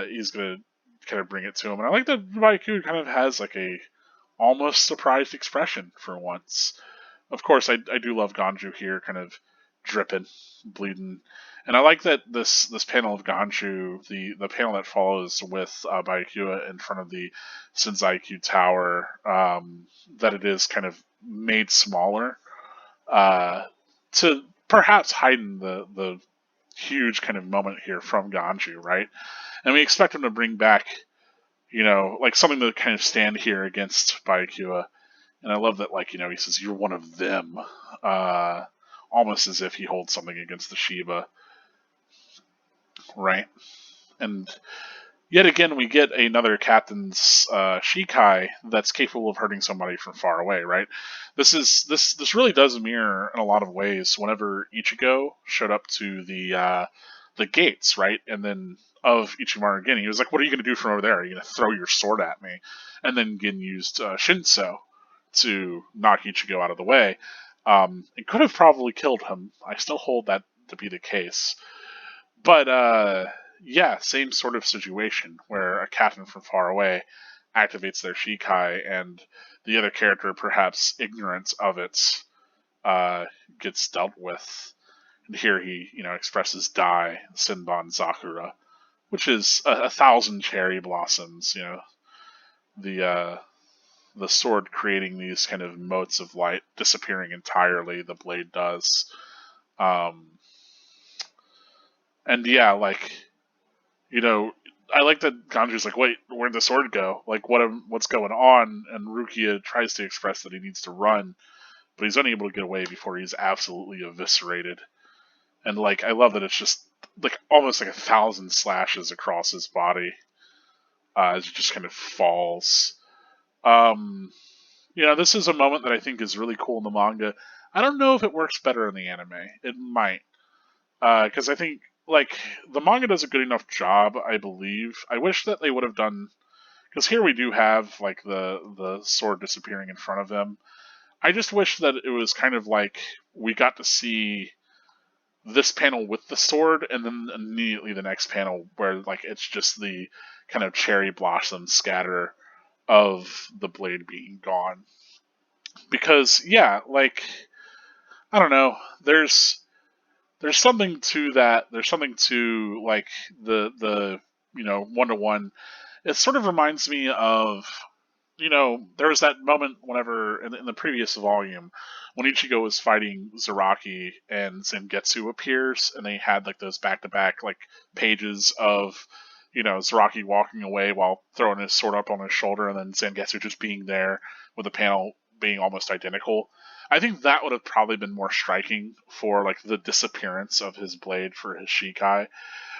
[SPEAKER 1] He's gonna kind of bring it to him, and I like that Byakuya kind of has like a almost surprised expression for once. Of course, I do love Ganju here, kind of dripping, bleeding, and I like that this panel of Ganju, the panel that follows with Byakuya in front of the Senzaiku Tower, that it is kind of made smaller to perhaps heighten the huge kind of moment here from Ganju, right? And we expect him to bring back, like something to kind of stand here against Byakuya. And I love that, like, he says, "You're one of them," uh, almost as if he holds something against the Shiba, right? And yet again, we get another captain's Shikai that's capable of hurting somebody from far away, right? This really does mirror in a lot of ways whenever Ichigo showed up to the gates, right? And then of Ichimaru again, he was like, "What are you going to do from over there? Are you going to throw your sword at me?" And then Gin used Shinso to knock Ichigo out of the way. It could have probably killed him. I still hold that to be the case. But yeah, same sort of situation where a captain from far away activates their Shikai, and the other character, perhaps ignorant of it, gets dealt with. And here he, expresses Dai, Senbon Zakura, which is a thousand cherry blossoms. The the sword creating these kind of motes of light, disappearing entirely. The blade does, um, and yeah, like I like that Ganju's like, "Wait, where'd the sword go? Like, what's going on?" And Rukia tries to express that he needs to run, but he's unable to get away before he's absolutely eviscerated. And like, I love that it's just like almost like 1,000 slashes across his body as he just kind of falls. Um, this is a moment that I think is really cool in the manga. I don't know if it works better in the anime. It might, because I think like the manga does a good enough job. I believe. I wish that they would have done, because here we do have like the sword disappearing in front of them. I just wish that it was kind of like we got to see this panel with the sword, and then immediately the next panel where like it's just the kind of cherry blossom scatter of the blade being gone. Because yeah, like I don't know, there's something to that. There's something to like the 1-to-1. It sort of reminds me of there was that moment whenever in the previous volume when Ichigo was fighting Zaraki and Zangetsu appears, and they had like those back-to-back like pages of Zaraki walking away while throwing his sword up on his shoulder, and then Zangetsu just being there with the panel being almost identical. I think that would have probably been more striking for like the disappearance of his blade for his Shikai,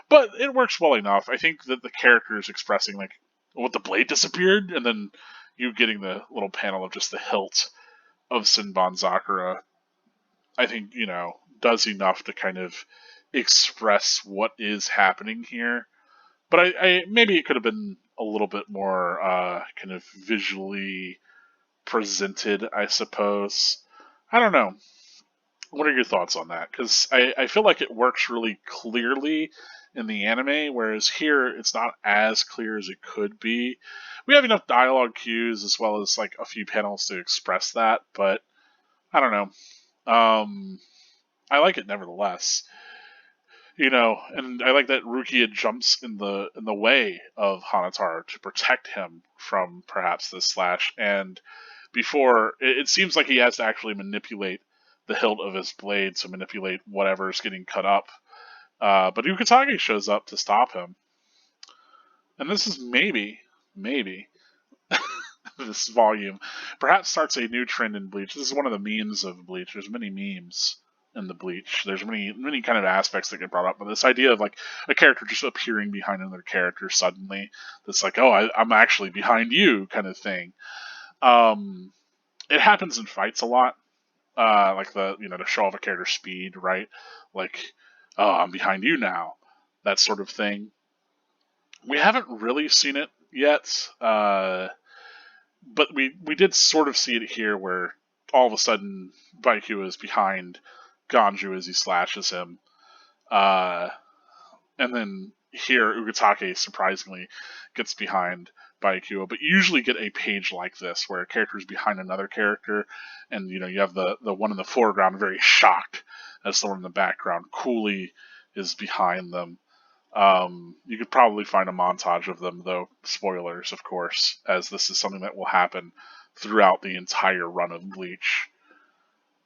[SPEAKER 1] but it works well enough. I think that the character is expressing like what the blade disappeared, and then you getting the little panel of just the hilt of Senbon Zakura, I think, does enough to kind of express what is happening here. But I maybe it could have been a little bit more kind of visually presented, I suppose. I don't know. What are your thoughts on that? Because I feel like it works really clearly in the anime, whereas here it's not as clear as it could be. We have enough dialogue cues as well as like a few panels to express that, but I don't know. I like it nevertheless. And I like that Rukia jumps in the way of Hanataro to protect him from perhaps this slash. And before it seems like he has to actually manipulate the hilt of his blade to manipulate whatever's getting cut up But Ukitake shows up to stop him. And this is maybe, this volume perhaps starts a new trend in Bleach. This is one of the memes of Bleach. There's many memes in the Bleach. There's many kind of aspects that get brought up, but this idea of like a character just appearing behind another character suddenly, that's like, oh, I'm actually behind you, kind of thing. It happens in fights a lot, like to show off a character's speed, right? Like, oh, I'm behind you now, that sort of thing. We haven't really seen it yet. But we did sort of see it here, where all of a sudden Baiku is behind Ganju as he slashes him, uh, and then here Ugatake surprisingly gets behind Baiku. But you usually get a page like this where a character is behind another character, and you have the one in the foreground very shocked as the one in the background coolly is behind them. You could probably find a montage of them, though, spoilers, of course, as this is something that will happen throughout the entire run of Bleach.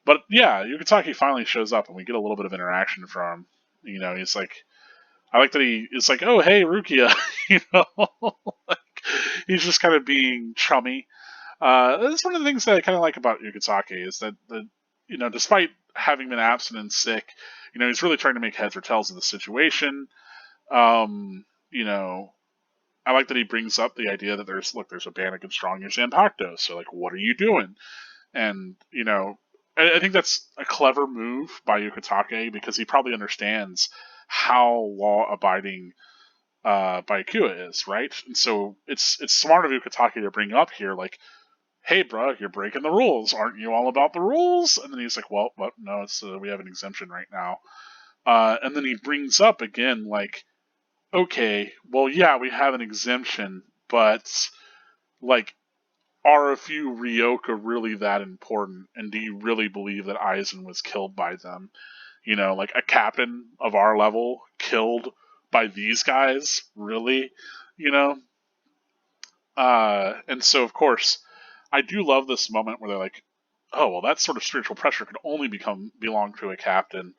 [SPEAKER 1] But yeah, Yukitake finally shows up, and we get a little bit of interaction from him. He's like, I like that he is like, oh, hey, Rukia, like, he's just kind of being chummy. That's one of the things that I kind of like about Yukitake, is that, despite having been absent and sick, he's really trying to make heads or tails of the situation. Um, you know, I like that he brings up the idea that there's a band against strong in Zanpakuto, so like, what are you doing? And I think that's a clever move by Yukitake, because he probably understands how law-abiding Byakuya is, right? And so it's smart of Yukitake to bring up here, like, hey, bro, you're breaking the rules. Aren't you all about the rules? And then he's like, well, no, it's we have an exemption right now. And then he brings up again, like, okay, well, yeah, we have an exemption, but, like, are a few Ryoka really that important? And do you really believe that Aizen was killed by them? Like a captain of our level killed by these guys? Really? You know? And so, of course, I do love this moment where they're like, oh, well, that sort of spiritual pressure could only belong to a captain.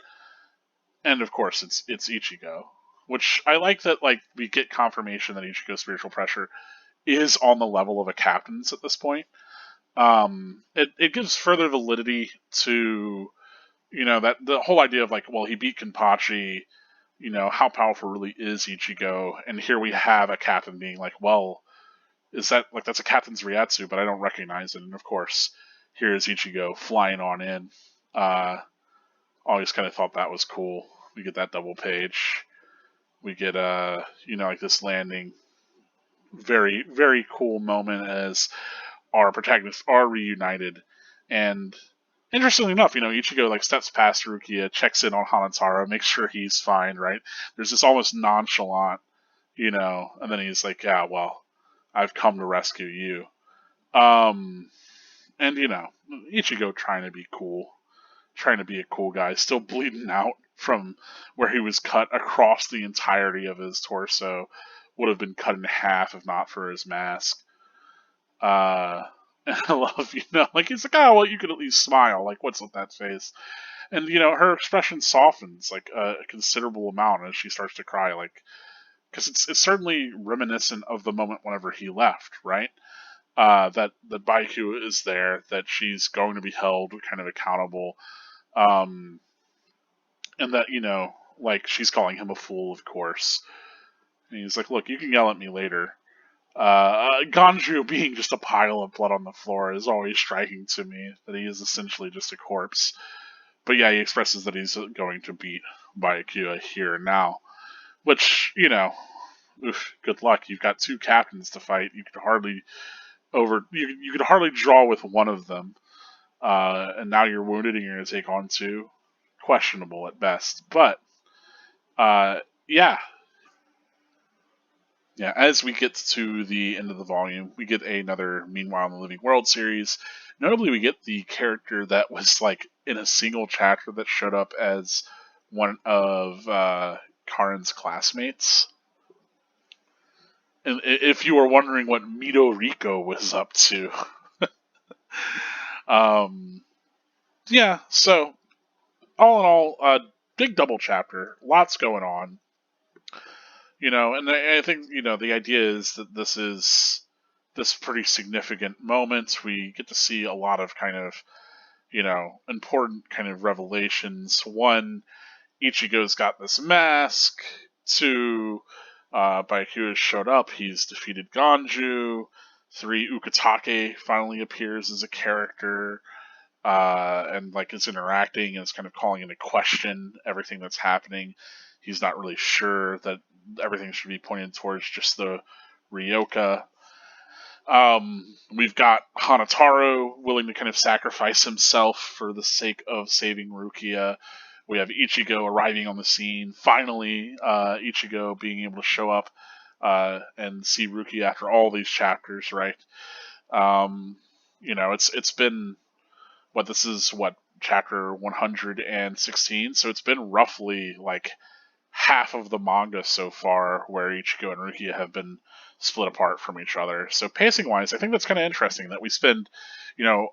[SPEAKER 1] And of course, it's Ichigo, which I like that. Like, we get confirmation that Ichigo's spiritual pressure is on the level of a captain's at this point. It gives further validity to that the whole idea of like, well, he beat Kenpachi. How powerful really is Ichigo? And here we have a captain being like, well, is that like, that's a captain's Ryatsu, but I don't recognize it. And of course, here is Ichigo flying on in. Always kind of thought that was cool. We get that double page. We get like this landing. Very, very cool moment as our protagonists are reunited. And interestingly enough, Ichigo like steps past Rukia, checks in on Hanataro, makes sure he's fine, right? There's this almost nonchalant, and then he's like, yeah, well, I've come to rescue you. And Ichigo trying to be cool, trying to be a cool guy, still bleeding out from where he was cut across the entirety of his torso. Would have been cut in half if not for his mask. And I love, like, he's like, oh, well, you could at least smile. Like, what's with that face? And, her expression softens, like, a considerable amount as she starts to cry, like, because it's certainly reminiscent of the moment whenever he left, right? That Baiku is there, that she's going to be held kind of accountable, and that, like, she's calling him a fool, of course. And he's like, look, you can yell at me later. Ganju being just a pile of blood on the floor is always striking to me, that he is essentially just a corpse. But yeah, he expresses that he's going to beat Byakuya here and now. Which, good luck. You've got two captains to fight. You could hardly you could hardly draw with one of them. And now you're wounded and you're going to take on two. Questionable at best. But, yeah. Yeah, as we get to the end of the volume, we get another Meanwhile in the Living World series. Notably, we get the character that was, like, in a single chapter that showed up as one of Karen's classmates. And if you were wondering what Midoriko was up to. Yeah, so, all in all, big double chapter, lots going on. And I think the idea is that this is this pretty significant moment. We get to see a lot of kind of important kind of revelations. One, Ichigo's got this mask. Two, Byakuya has showed up. He's defeated Ganju. Three, Ukitake finally appears as a character, and like is interacting and is kind of calling into question everything that's happening. He's not really sure that everything should be pointed towards just the Ryoka. We've got Hanataro willing to kind of sacrifice himself for the sake of saving Rukia. We have Ichigo arriving on the scene. Finally, Ichigo being able to show up and see Rukia after all these chapters, right? It's been what chapter 116, so it's been roughly like half of the manga so far where Ichigo and Rukia have been split apart from each other. So pacing wise, I think that's kind of interesting that we spend,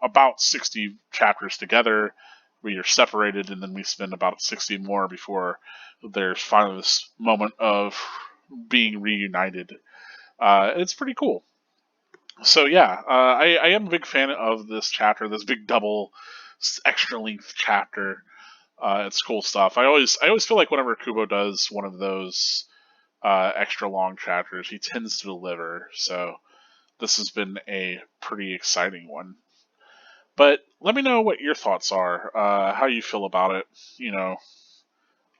[SPEAKER 1] about 60 chapters together. We are separated, and then we spend about 60 more before there's finally this moment of being reunited. It's pretty cool. So yeah, I am a big fan of this chapter, this big double extra length chapter. It's cool stuff. I always feel like whenever Kubo does one of those extra long chapters, he tends to deliver. So this has been a pretty exciting one. But let me know what your thoughts are, how you feel about it,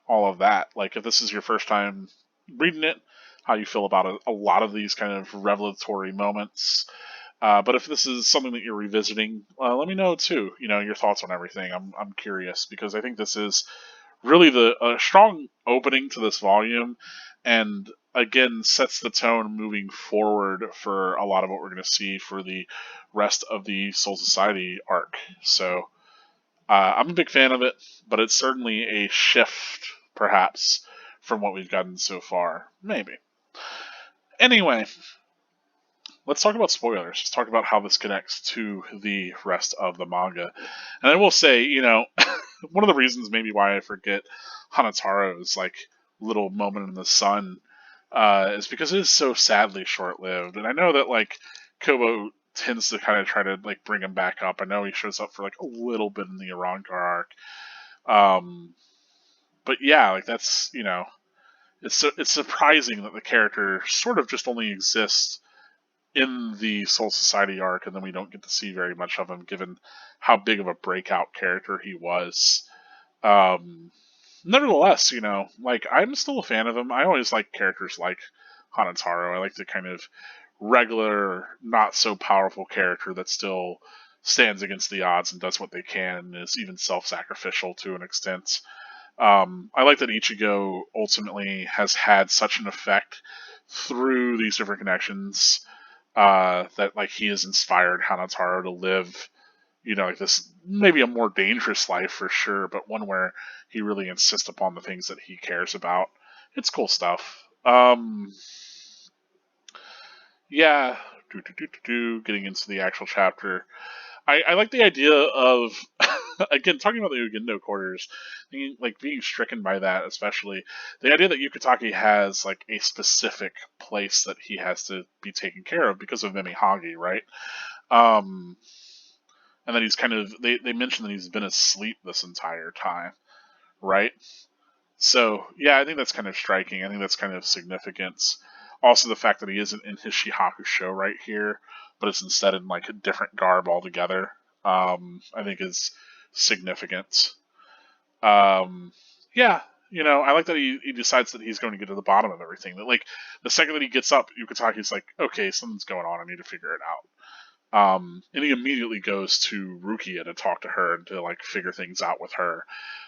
[SPEAKER 1] all of that. Like if this is your first time reading it, how you feel about a lot of these kind of revelatory moments. But if this is something that you're revisiting, let me know too. Your thoughts on everything. I'm curious because I think this is really a strong opening to this volume, and again sets the tone moving forward for a lot of what we're going to see for the rest of the Soul Society arc. So I'm a big fan of it, but it's certainly a shift, perhaps, from what we've gotten so far. Maybe. Anyway, let's talk about spoilers. Let's talk about how this connects to the rest of the manga. And I will say, one of the reasons maybe why I forget Hanataro's like little moment in the sun is because it is so sadly short-lived. And I know that like Kobo tends to kind of try to like bring him back up. I know he shows up for like a little bit in the Arrancar arc. But yeah, like that's it's surprising that the character sort of just only exists in the Soul Society arc, and then we don't get to see very much of him, given how big of a breakout character he was. Nevertheless, like I'm still a fan of him. I always like characters like Hanataro. I like the kind of regular, not so powerful character that still stands against the odds and does what they can, and is even self-sacrificial to an extent. I like that Ichigo ultimately has had such an effect through these different connections that like he has inspired Hanataro to live, like this maybe a more dangerous life for sure, but one where he really insists upon the things that he cares about. It's cool stuff. Yeah, getting into the actual chapter. I like the idea of again talking about the Ugendo quarters, being stricken by that, especially the idea that Yukitake has like a specific place that he has to be taken care of because of Mimihagi, right? Um, and then he's kind of they mention that he's been asleep this entire time, right? So yeah, I think that's kind of striking. I think that's kind of significant. Also, the fact that he isn't in his Shihaku show right here, but it's instead in like a different garb altogether, I think is significant. Yeah, I like that he decides that he's going to get to the bottom of everything. That like the second that he gets up, Yukitaki's like, okay, something's going on. I need to figure it out. And he immediately goes to Rukia to talk to her and to like figure things out with her.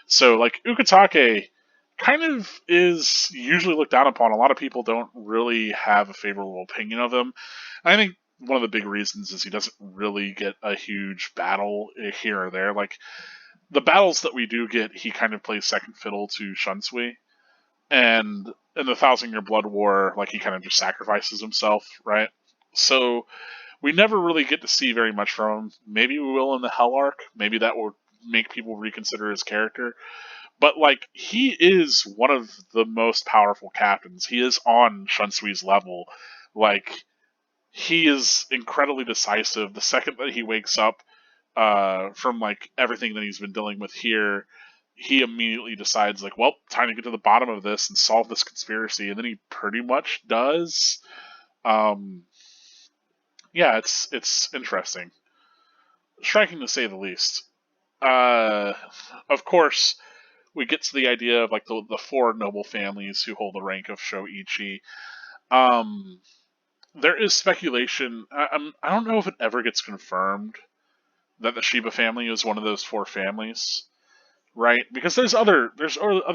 [SPEAKER 1] So like Ukitake kind of is usually looked down upon. A lot of people don't really have a favorable opinion of him. I think one of the big reasons is he doesn't really get a huge battle here or there. Like the battles that we do get, he kind of plays second fiddle to Shunsui. And in the Thousand Year Blood War, like he kind of just sacrifices himself, right? So we never really get to see very much from him. Maybe we will in the Hell arc. Maybe that will make people reconsider his character. But like he is one of the most powerful captains. He is on Shunsui's level. Like he is incredibly decisive. The second that he wakes up from like everything that he's been dealing with here, he immediately decides like, well, time to get to the bottom of this and solve this conspiracy, and then he pretty much does. Um, yeah, it's interesting, striking to say the least. Uh, of course, we get to the idea of like the four noble families who hold the rank of Shoichi. Um, there is speculation. I don't know if it ever gets confirmed that the Shiba family is one of those four families, right? Because there's other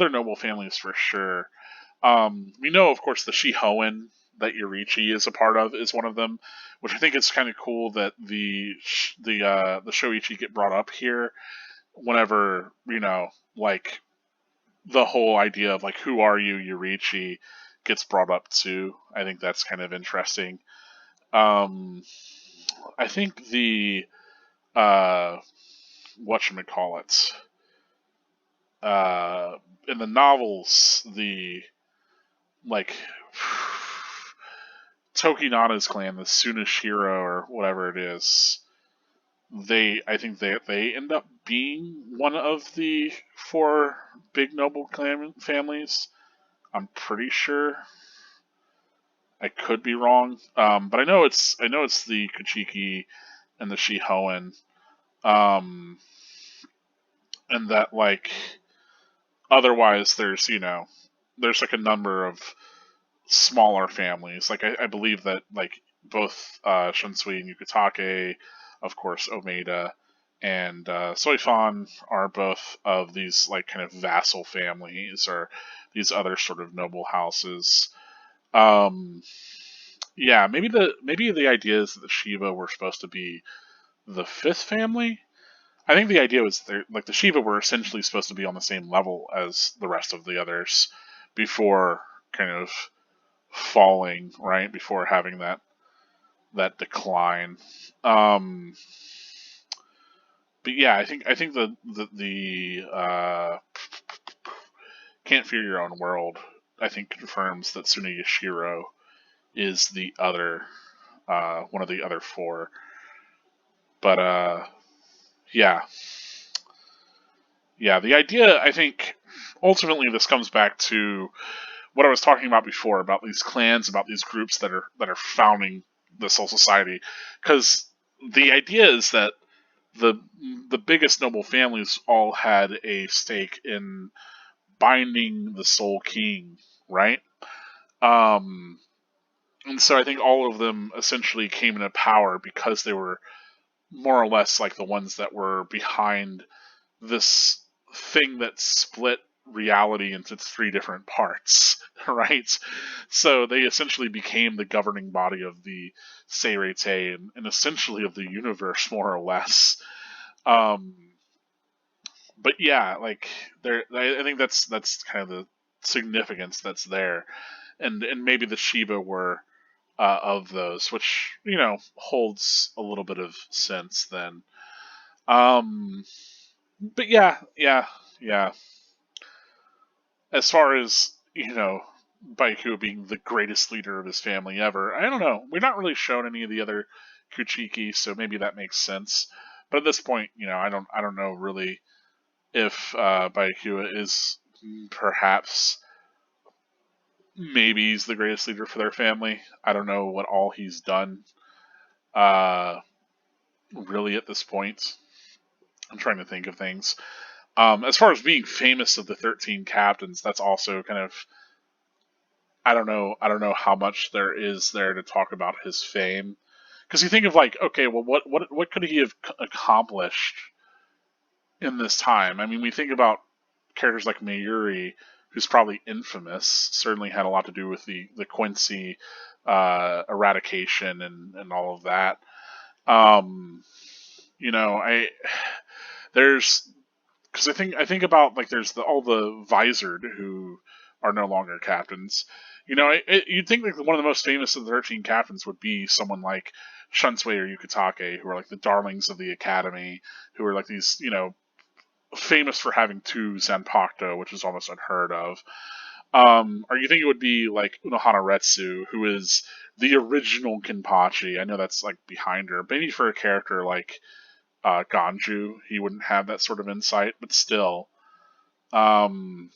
[SPEAKER 1] noble families for sure. We know, of course, the Shihoan that Yorichi is a part of is one of them, which I think is kind of cool that the Shoichi get brought up here whenever like the whole idea of like who are you, Yorichi, gets brought up too. I think that's kind of interesting. Um, I think the whatchamacallit, uh, in the novels, the like Tokinada's clan, the Sunashiro or whatever it is, I think they end up being one of the four big noble clan families. I'm pretty sure. I could be wrong, but I know it's the Kuchiki and the Shihoan, um, and that like otherwise there's like a number of smaller families. Like I believe that like both Shunsui and Yukitake, of course Omeda, and Soifan are both of these like kind of vassal families or these other sort of noble houses. Um, yeah, maybe the idea is that the Shiva were supposed to be the fifth family. I think the idea was like the Shiva were essentially supposed to be on the same level as the rest of the others before kind of falling, right, before having that decline. Um, but yeah, I think the Can't Fear Your Own World I think confirms that Tsuneyashiro is the other one of the other four. But yeah, yeah, the idea I think ultimately this comes back to what I was talking about before about these clans, about these groups that are founding this whole society, because the idea is that the the biggest noble families all had a stake in binding the Soul King, right? Um, and so I think all of them essentially came into power because they were more or less like the ones that were behind this thing that split reality into three different parts, right? So they essentially became the governing body of the Seirete and essentially of the universe, more or less. Um, but yeah, like I think that's kind of the significance that's there, and maybe the Shiba were of those, which holds a little bit of sense then. Um, but yeah. As far as Baiku being the greatest leader of his family ever, I don't know. We're not really shown any of the other Kuchiki, so maybe that makes sense. But at this point, I don't know really if Baiku is perhaps maybe he's the greatest leader for their family. I don't know what all he's done uh, really at this point. I'm trying to think of things. As far as being famous of the 13 captains, that's also kind of I don't know. I don't know how much there is there to talk about his fame, because you think of like, okay, well, what could he have accomplished in this time? I mean, we think about characters like Mayuri, who's probably infamous, certainly had a lot to do with the Quincy eradication and all of that. Um, I there's because I think about like there's all the visored who are no longer captains. You'd think like one of the most famous of the 13 captains would be someone like Shunsui or Yukitake, who are like the darlings of the academy, who are like these famous for having two Zanpakuto, which is almost unheard of. Or you think it would be like Unohana Retsu, who is the original Kenpachi? I know that's like behind her. Maybe for a character like Ganju, he wouldn't have that sort of insight, but still, um,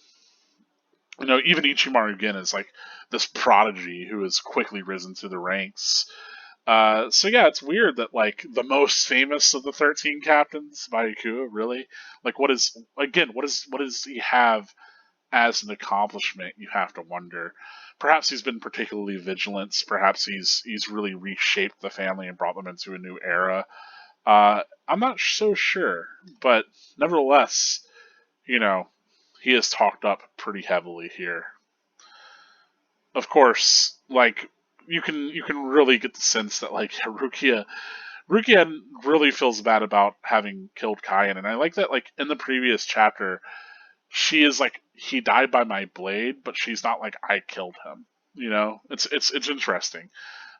[SPEAKER 1] even Ichimaru Gen is like this prodigy who has quickly risen through the ranks. So yeah, it's weird that like the most famous of the 13 captains, Bayakua, really, like what does he have as an accomplishment? You have to wonder. Perhaps he's been particularly vigilant. Perhaps he's really reshaped the family and brought them into a new era. I'm not so sure, but nevertheless, you know, he is talked up pretty heavily here. Of course, like you can really get the sense that like Rukia really feels bad about having killed Kaien, and I like that like in the previous chapter she is like he died by my blade, but she's not like I killed him. It's interesting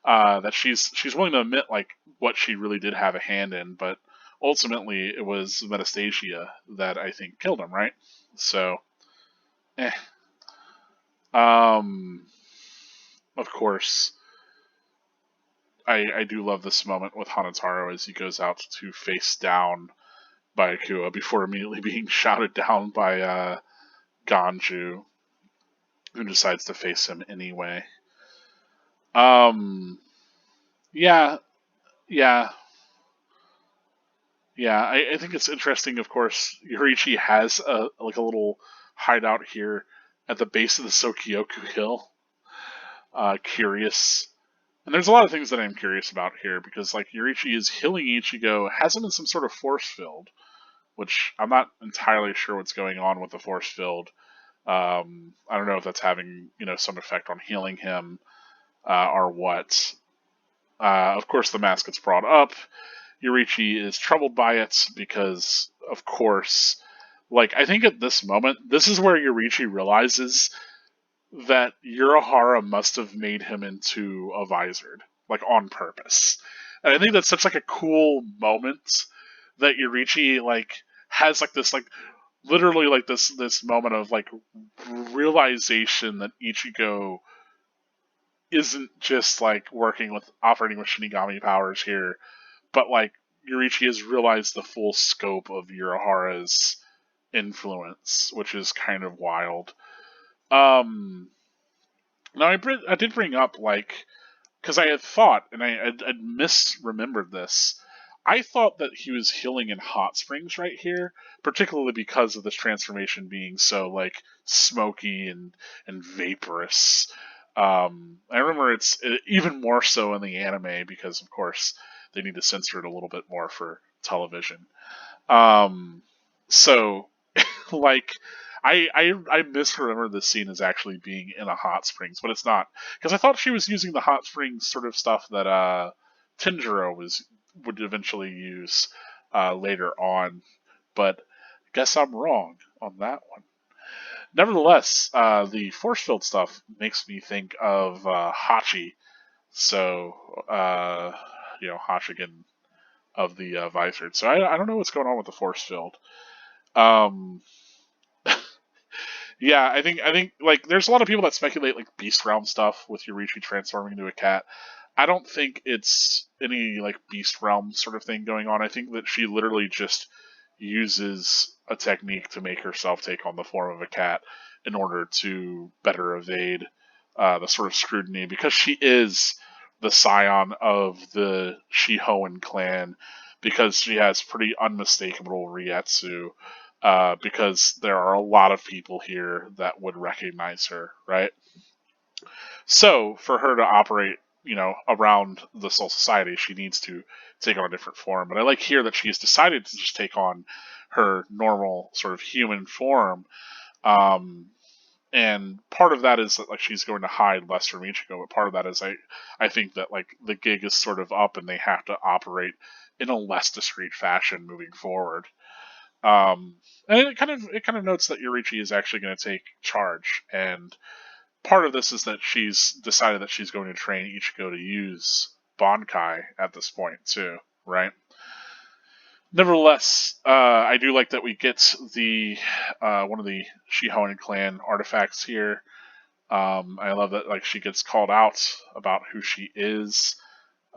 [SPEAKER 1] that she's willing to admit like what she really did have a hand in, but ultimately it was Metastasia that I think killed him, right? So, eh. Um, of course, I do love this moment with Hanataro as he goes out to face down Byakuya before immediately being shouted down by Ganju, who decides to face him anyway. Um, yeah, yeah, yeah. I think it's interesting. Of course, Yoriichi has a little hideout here at the base of the Sokyoku Hill. Curious. And there's a lot of things that I'm curious about here because like Yoriichi is healing Ichigo, has him in some sort of force field, which I'm not entirely sure what's going on with the force field. I don't know if that's having some effect on healing him or what. Of course, the mask gets brought up. Yoriichi is troubled by it because, of course, like I think at this moment, this is where Yoriichi realizes that Urahara must have made him into a visored, like on purpose. And I think that's such like a cool moment that Yoriichi like has like this like literally like this moment of like realization that Ichigo isn't just like working with operating with Shinigami powers here, but like Yoriichi has realized the full scope of Urahara's influence, which is kind of wild. Um, Now I did bring up like because I had thought and I'd misremembered this. I thought that he was healing in hot springs right here, particularly because of this transformation being so like smoky and vaporous. I remember it's even more so in the anime because, of course, they need to censor it a little bit more for television. Um, so like I misremember this scene as actually being in a hot springs, but it's not because I thought she was using the hot springs sort of stuff that Tinjiro would eventually use later on, but guess I'm wrong on that one. Nevertheless, the force field stuff makes me think of Hachi. So Hachigen of the Visored. So I don't know what's going on with the force field. Um, Yeah, I think like there's a lot of people that speculate like Beast Realm stuff with Yoriichi transforming into a cat. I don't think it's any like Beast Realm sort of thing going on. I think that she literally just uses a technique to make herself take on the form of a cat in order to better evade the sort of scrutiny because she is the scion of the Shihoan clan because she has pretty unmistakable Rietsu because there are a lot of people here that would recognize her, right? So for her to operate, around the Soul Society, she needs to take on a different form. But I like here that she's decided to just take on her normal sort of human form. Um, and part of that is that like she's going to hide less from Ichigo, but part of that is I think that like the gig is sort of up and they have to operate in a less discreet fashion moving forward. Um, and it kind of notes that Yoriichi is actually going to take charge, and part of this is that she's decided that she's going to train Ichigo to use Bankai at this point too, right? Nevertheless, I do like that we get the one of the Ch.116 clan artifacts here. I love that like she gets called out about who she is,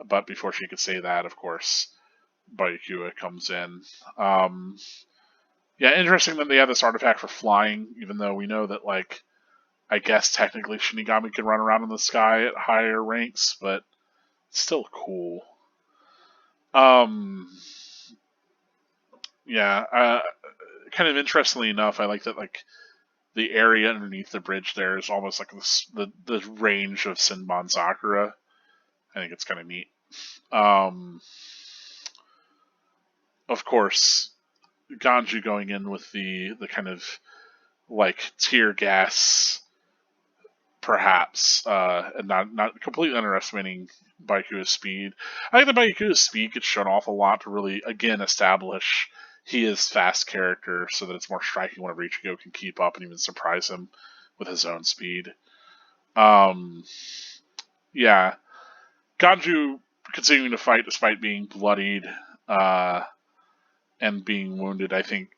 [SPEAKER 1] but before she could say that, of course, Byakuya comes in. Um, yeah, interesting that they have this artifact for flying, even though we know that like I guess technically Shinigami can run around in the sky at higher ranks, but it's still cool. Um, yeah, kind of interestingly enough, I like that like the area underneath the bridge there is almost like the range of Sinbon Sakura. I think it's kind of neat. Um, of course, Ganju going in with the kind of like tear gas, perhaps, and not completely underestimating Baiku's speed. I think that Baiku's speed gets shown off a lot to really again establish he is fast character, so that it's more striking whenever Ichigo can keep up and even surprise him with his own speed. Um, yeah, Ganju continuing to fight despite being bloodied uh, and being wounded. I think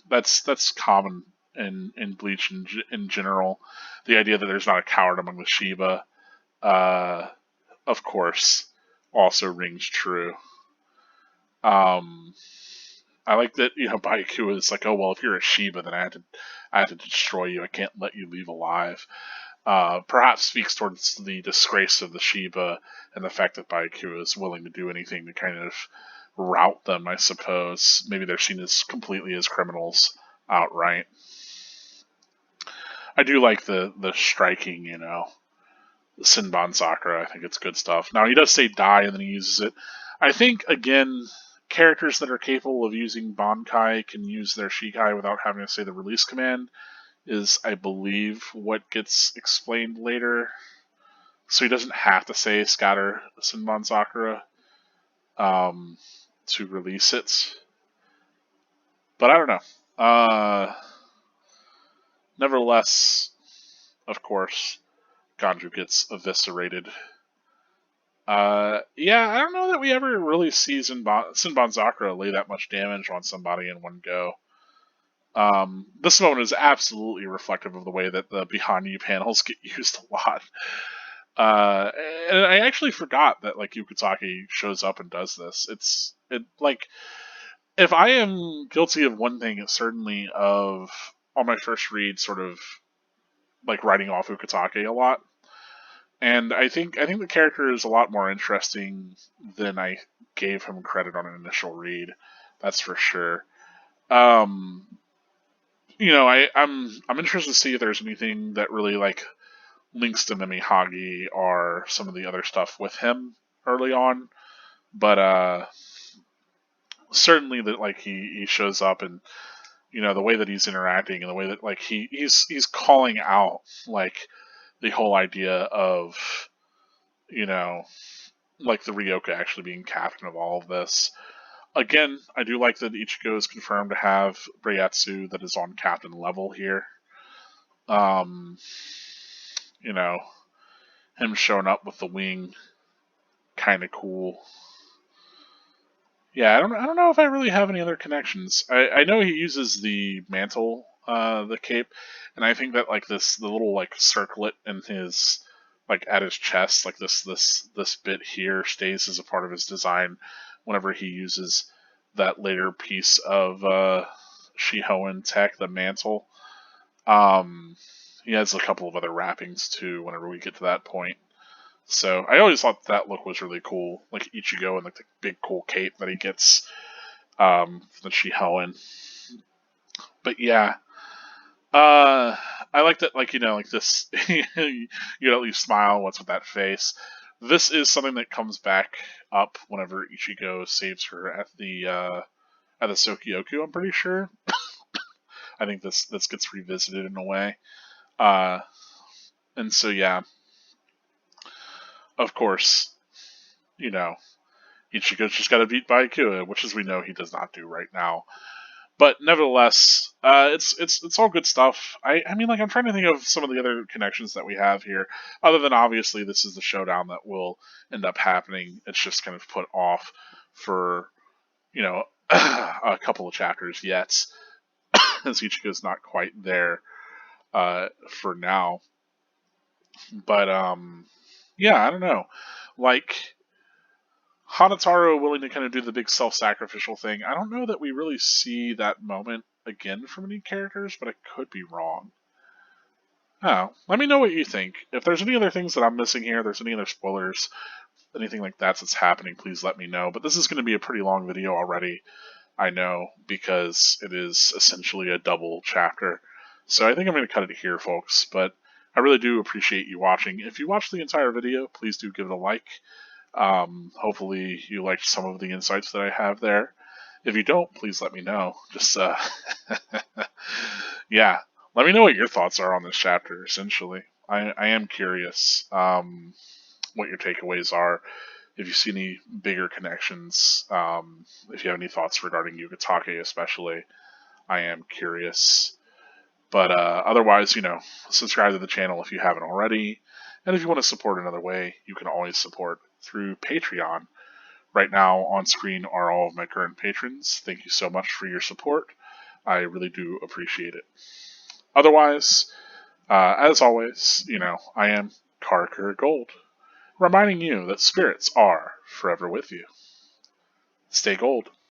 [SPEAKER 1] that's common in Bleach in general. The idea that there's not a coward among the Shiba, uh, of course, also rings true. Um, I like that Baiku is like, oh well, if you're a Shiba, then I have to destroy you. I can't let you leave alive. Perhaps speaks towards the disgrace of the Shiba and the fact that Byakuya is willing to do anything to kind of rout them, I suppose. Maybe they're seen as completely as criminals outright. I do like the striking, the Sinbon Sakura. I think it's good stuff. Now, he does say die and then he uses it. I think, again, characters that are capable of using Bankai can use their Shikai without having to say the release command is, I believe, what gets explained later. So he doesn't have to say scatter Sinbon Sakura um, to release it. But I don't know. Nevertheless, of course, Ganju gets eviscerated. Yeah, I don't know that we ever really see Sinbon Sakura lay that much damage on somebody in one go. This moment is absolutely reflective of the way that the behind you panels get used a lot. Uh, and I actually forgot that like Yukitake shows up and does this. It like if I am guilty of one thing, it's certainly of on my first read, sort of like writing off Ukitake a lot. And I think the character is a lot more interesting than I gave him credit on an initial read. That's for sure. Um, I'm interested to see if there's anything that really like links to Mimihagi or some of the other stuff with him early on. But certainly that like he shows up and the way that he's interacting and the way that like he's calling out like the whole idea of you know like the Ryoka actually being captain of all of this. Again, I do like that Ichigo is confirmed to have Reiatsu that is on captain level here. Um, you know, him showing up with the wing, kind of cool. Yeah, I don't know if I really have any other connections. I know he uses the mantle, the cape, and I think that like the little like circlet in his like at his chest, like this bit here stays as a part of his design whenever he uses that later piece of Shihoan tech, the mantle. Um, he has a couple of other wrappings too. Whenever we get to that point. So I always thought that look was really cool, like Ichigo and like the big cool cape that he gets from the Shihoan. But yeah, I like that. Like like this, you at least smile. What's with that face? This is something that comes back up whenever Ichigo saves her at the Sokyoku. I'm pretty sure. I think this gets revisited in a way. Uh, and so yeah, of course, you know Ichigo's just got to beat Byakuya, which as we know he does not do right now. But nevertheless, it's all good stuff. I mean, like I'm trying to think of some of the other connections that we have here, other than obviously this is the showdown that will end up happening. It's just kind of put off for a couple of chapters yet, as Ichigo's not quite there for now. But yeah, I don't know. Like Hanataro willing to kind of do the big self-sacrificial thing. I don't know that we really see that moment again from any characters, but I could be wrong. Oh, let me know what you think. If there's any other things that I'm missing here, there's any other spoilers, anything like that's happening, please let me know. But this is going to be a pretty long video already, I know, because it is essentially a double chapter. So I think I'm going to cut it here, folks. But I really do appreciate you watching. If you watched the entire video, please do give it a like. Hopefully you liked some of the insights that I have there. If you don't, please let me know. Just, yeah, let me know what your thoughts are on this chapter, essentially. I am curious what your takeaways are. If you see any bigger connections, if you have any thoughts regarding Yugatake especially, I am curious. But otherwise, subscribe to the channel if you haven't already. And if you want to support another way, you can always support through Patreon. Right now on screen are all of my current patrons. Thank you so much for your support. I really do appreciate it. Otherwise, as always, I am Carker Gold, reminding you that spirits are forever with you. Stay gold.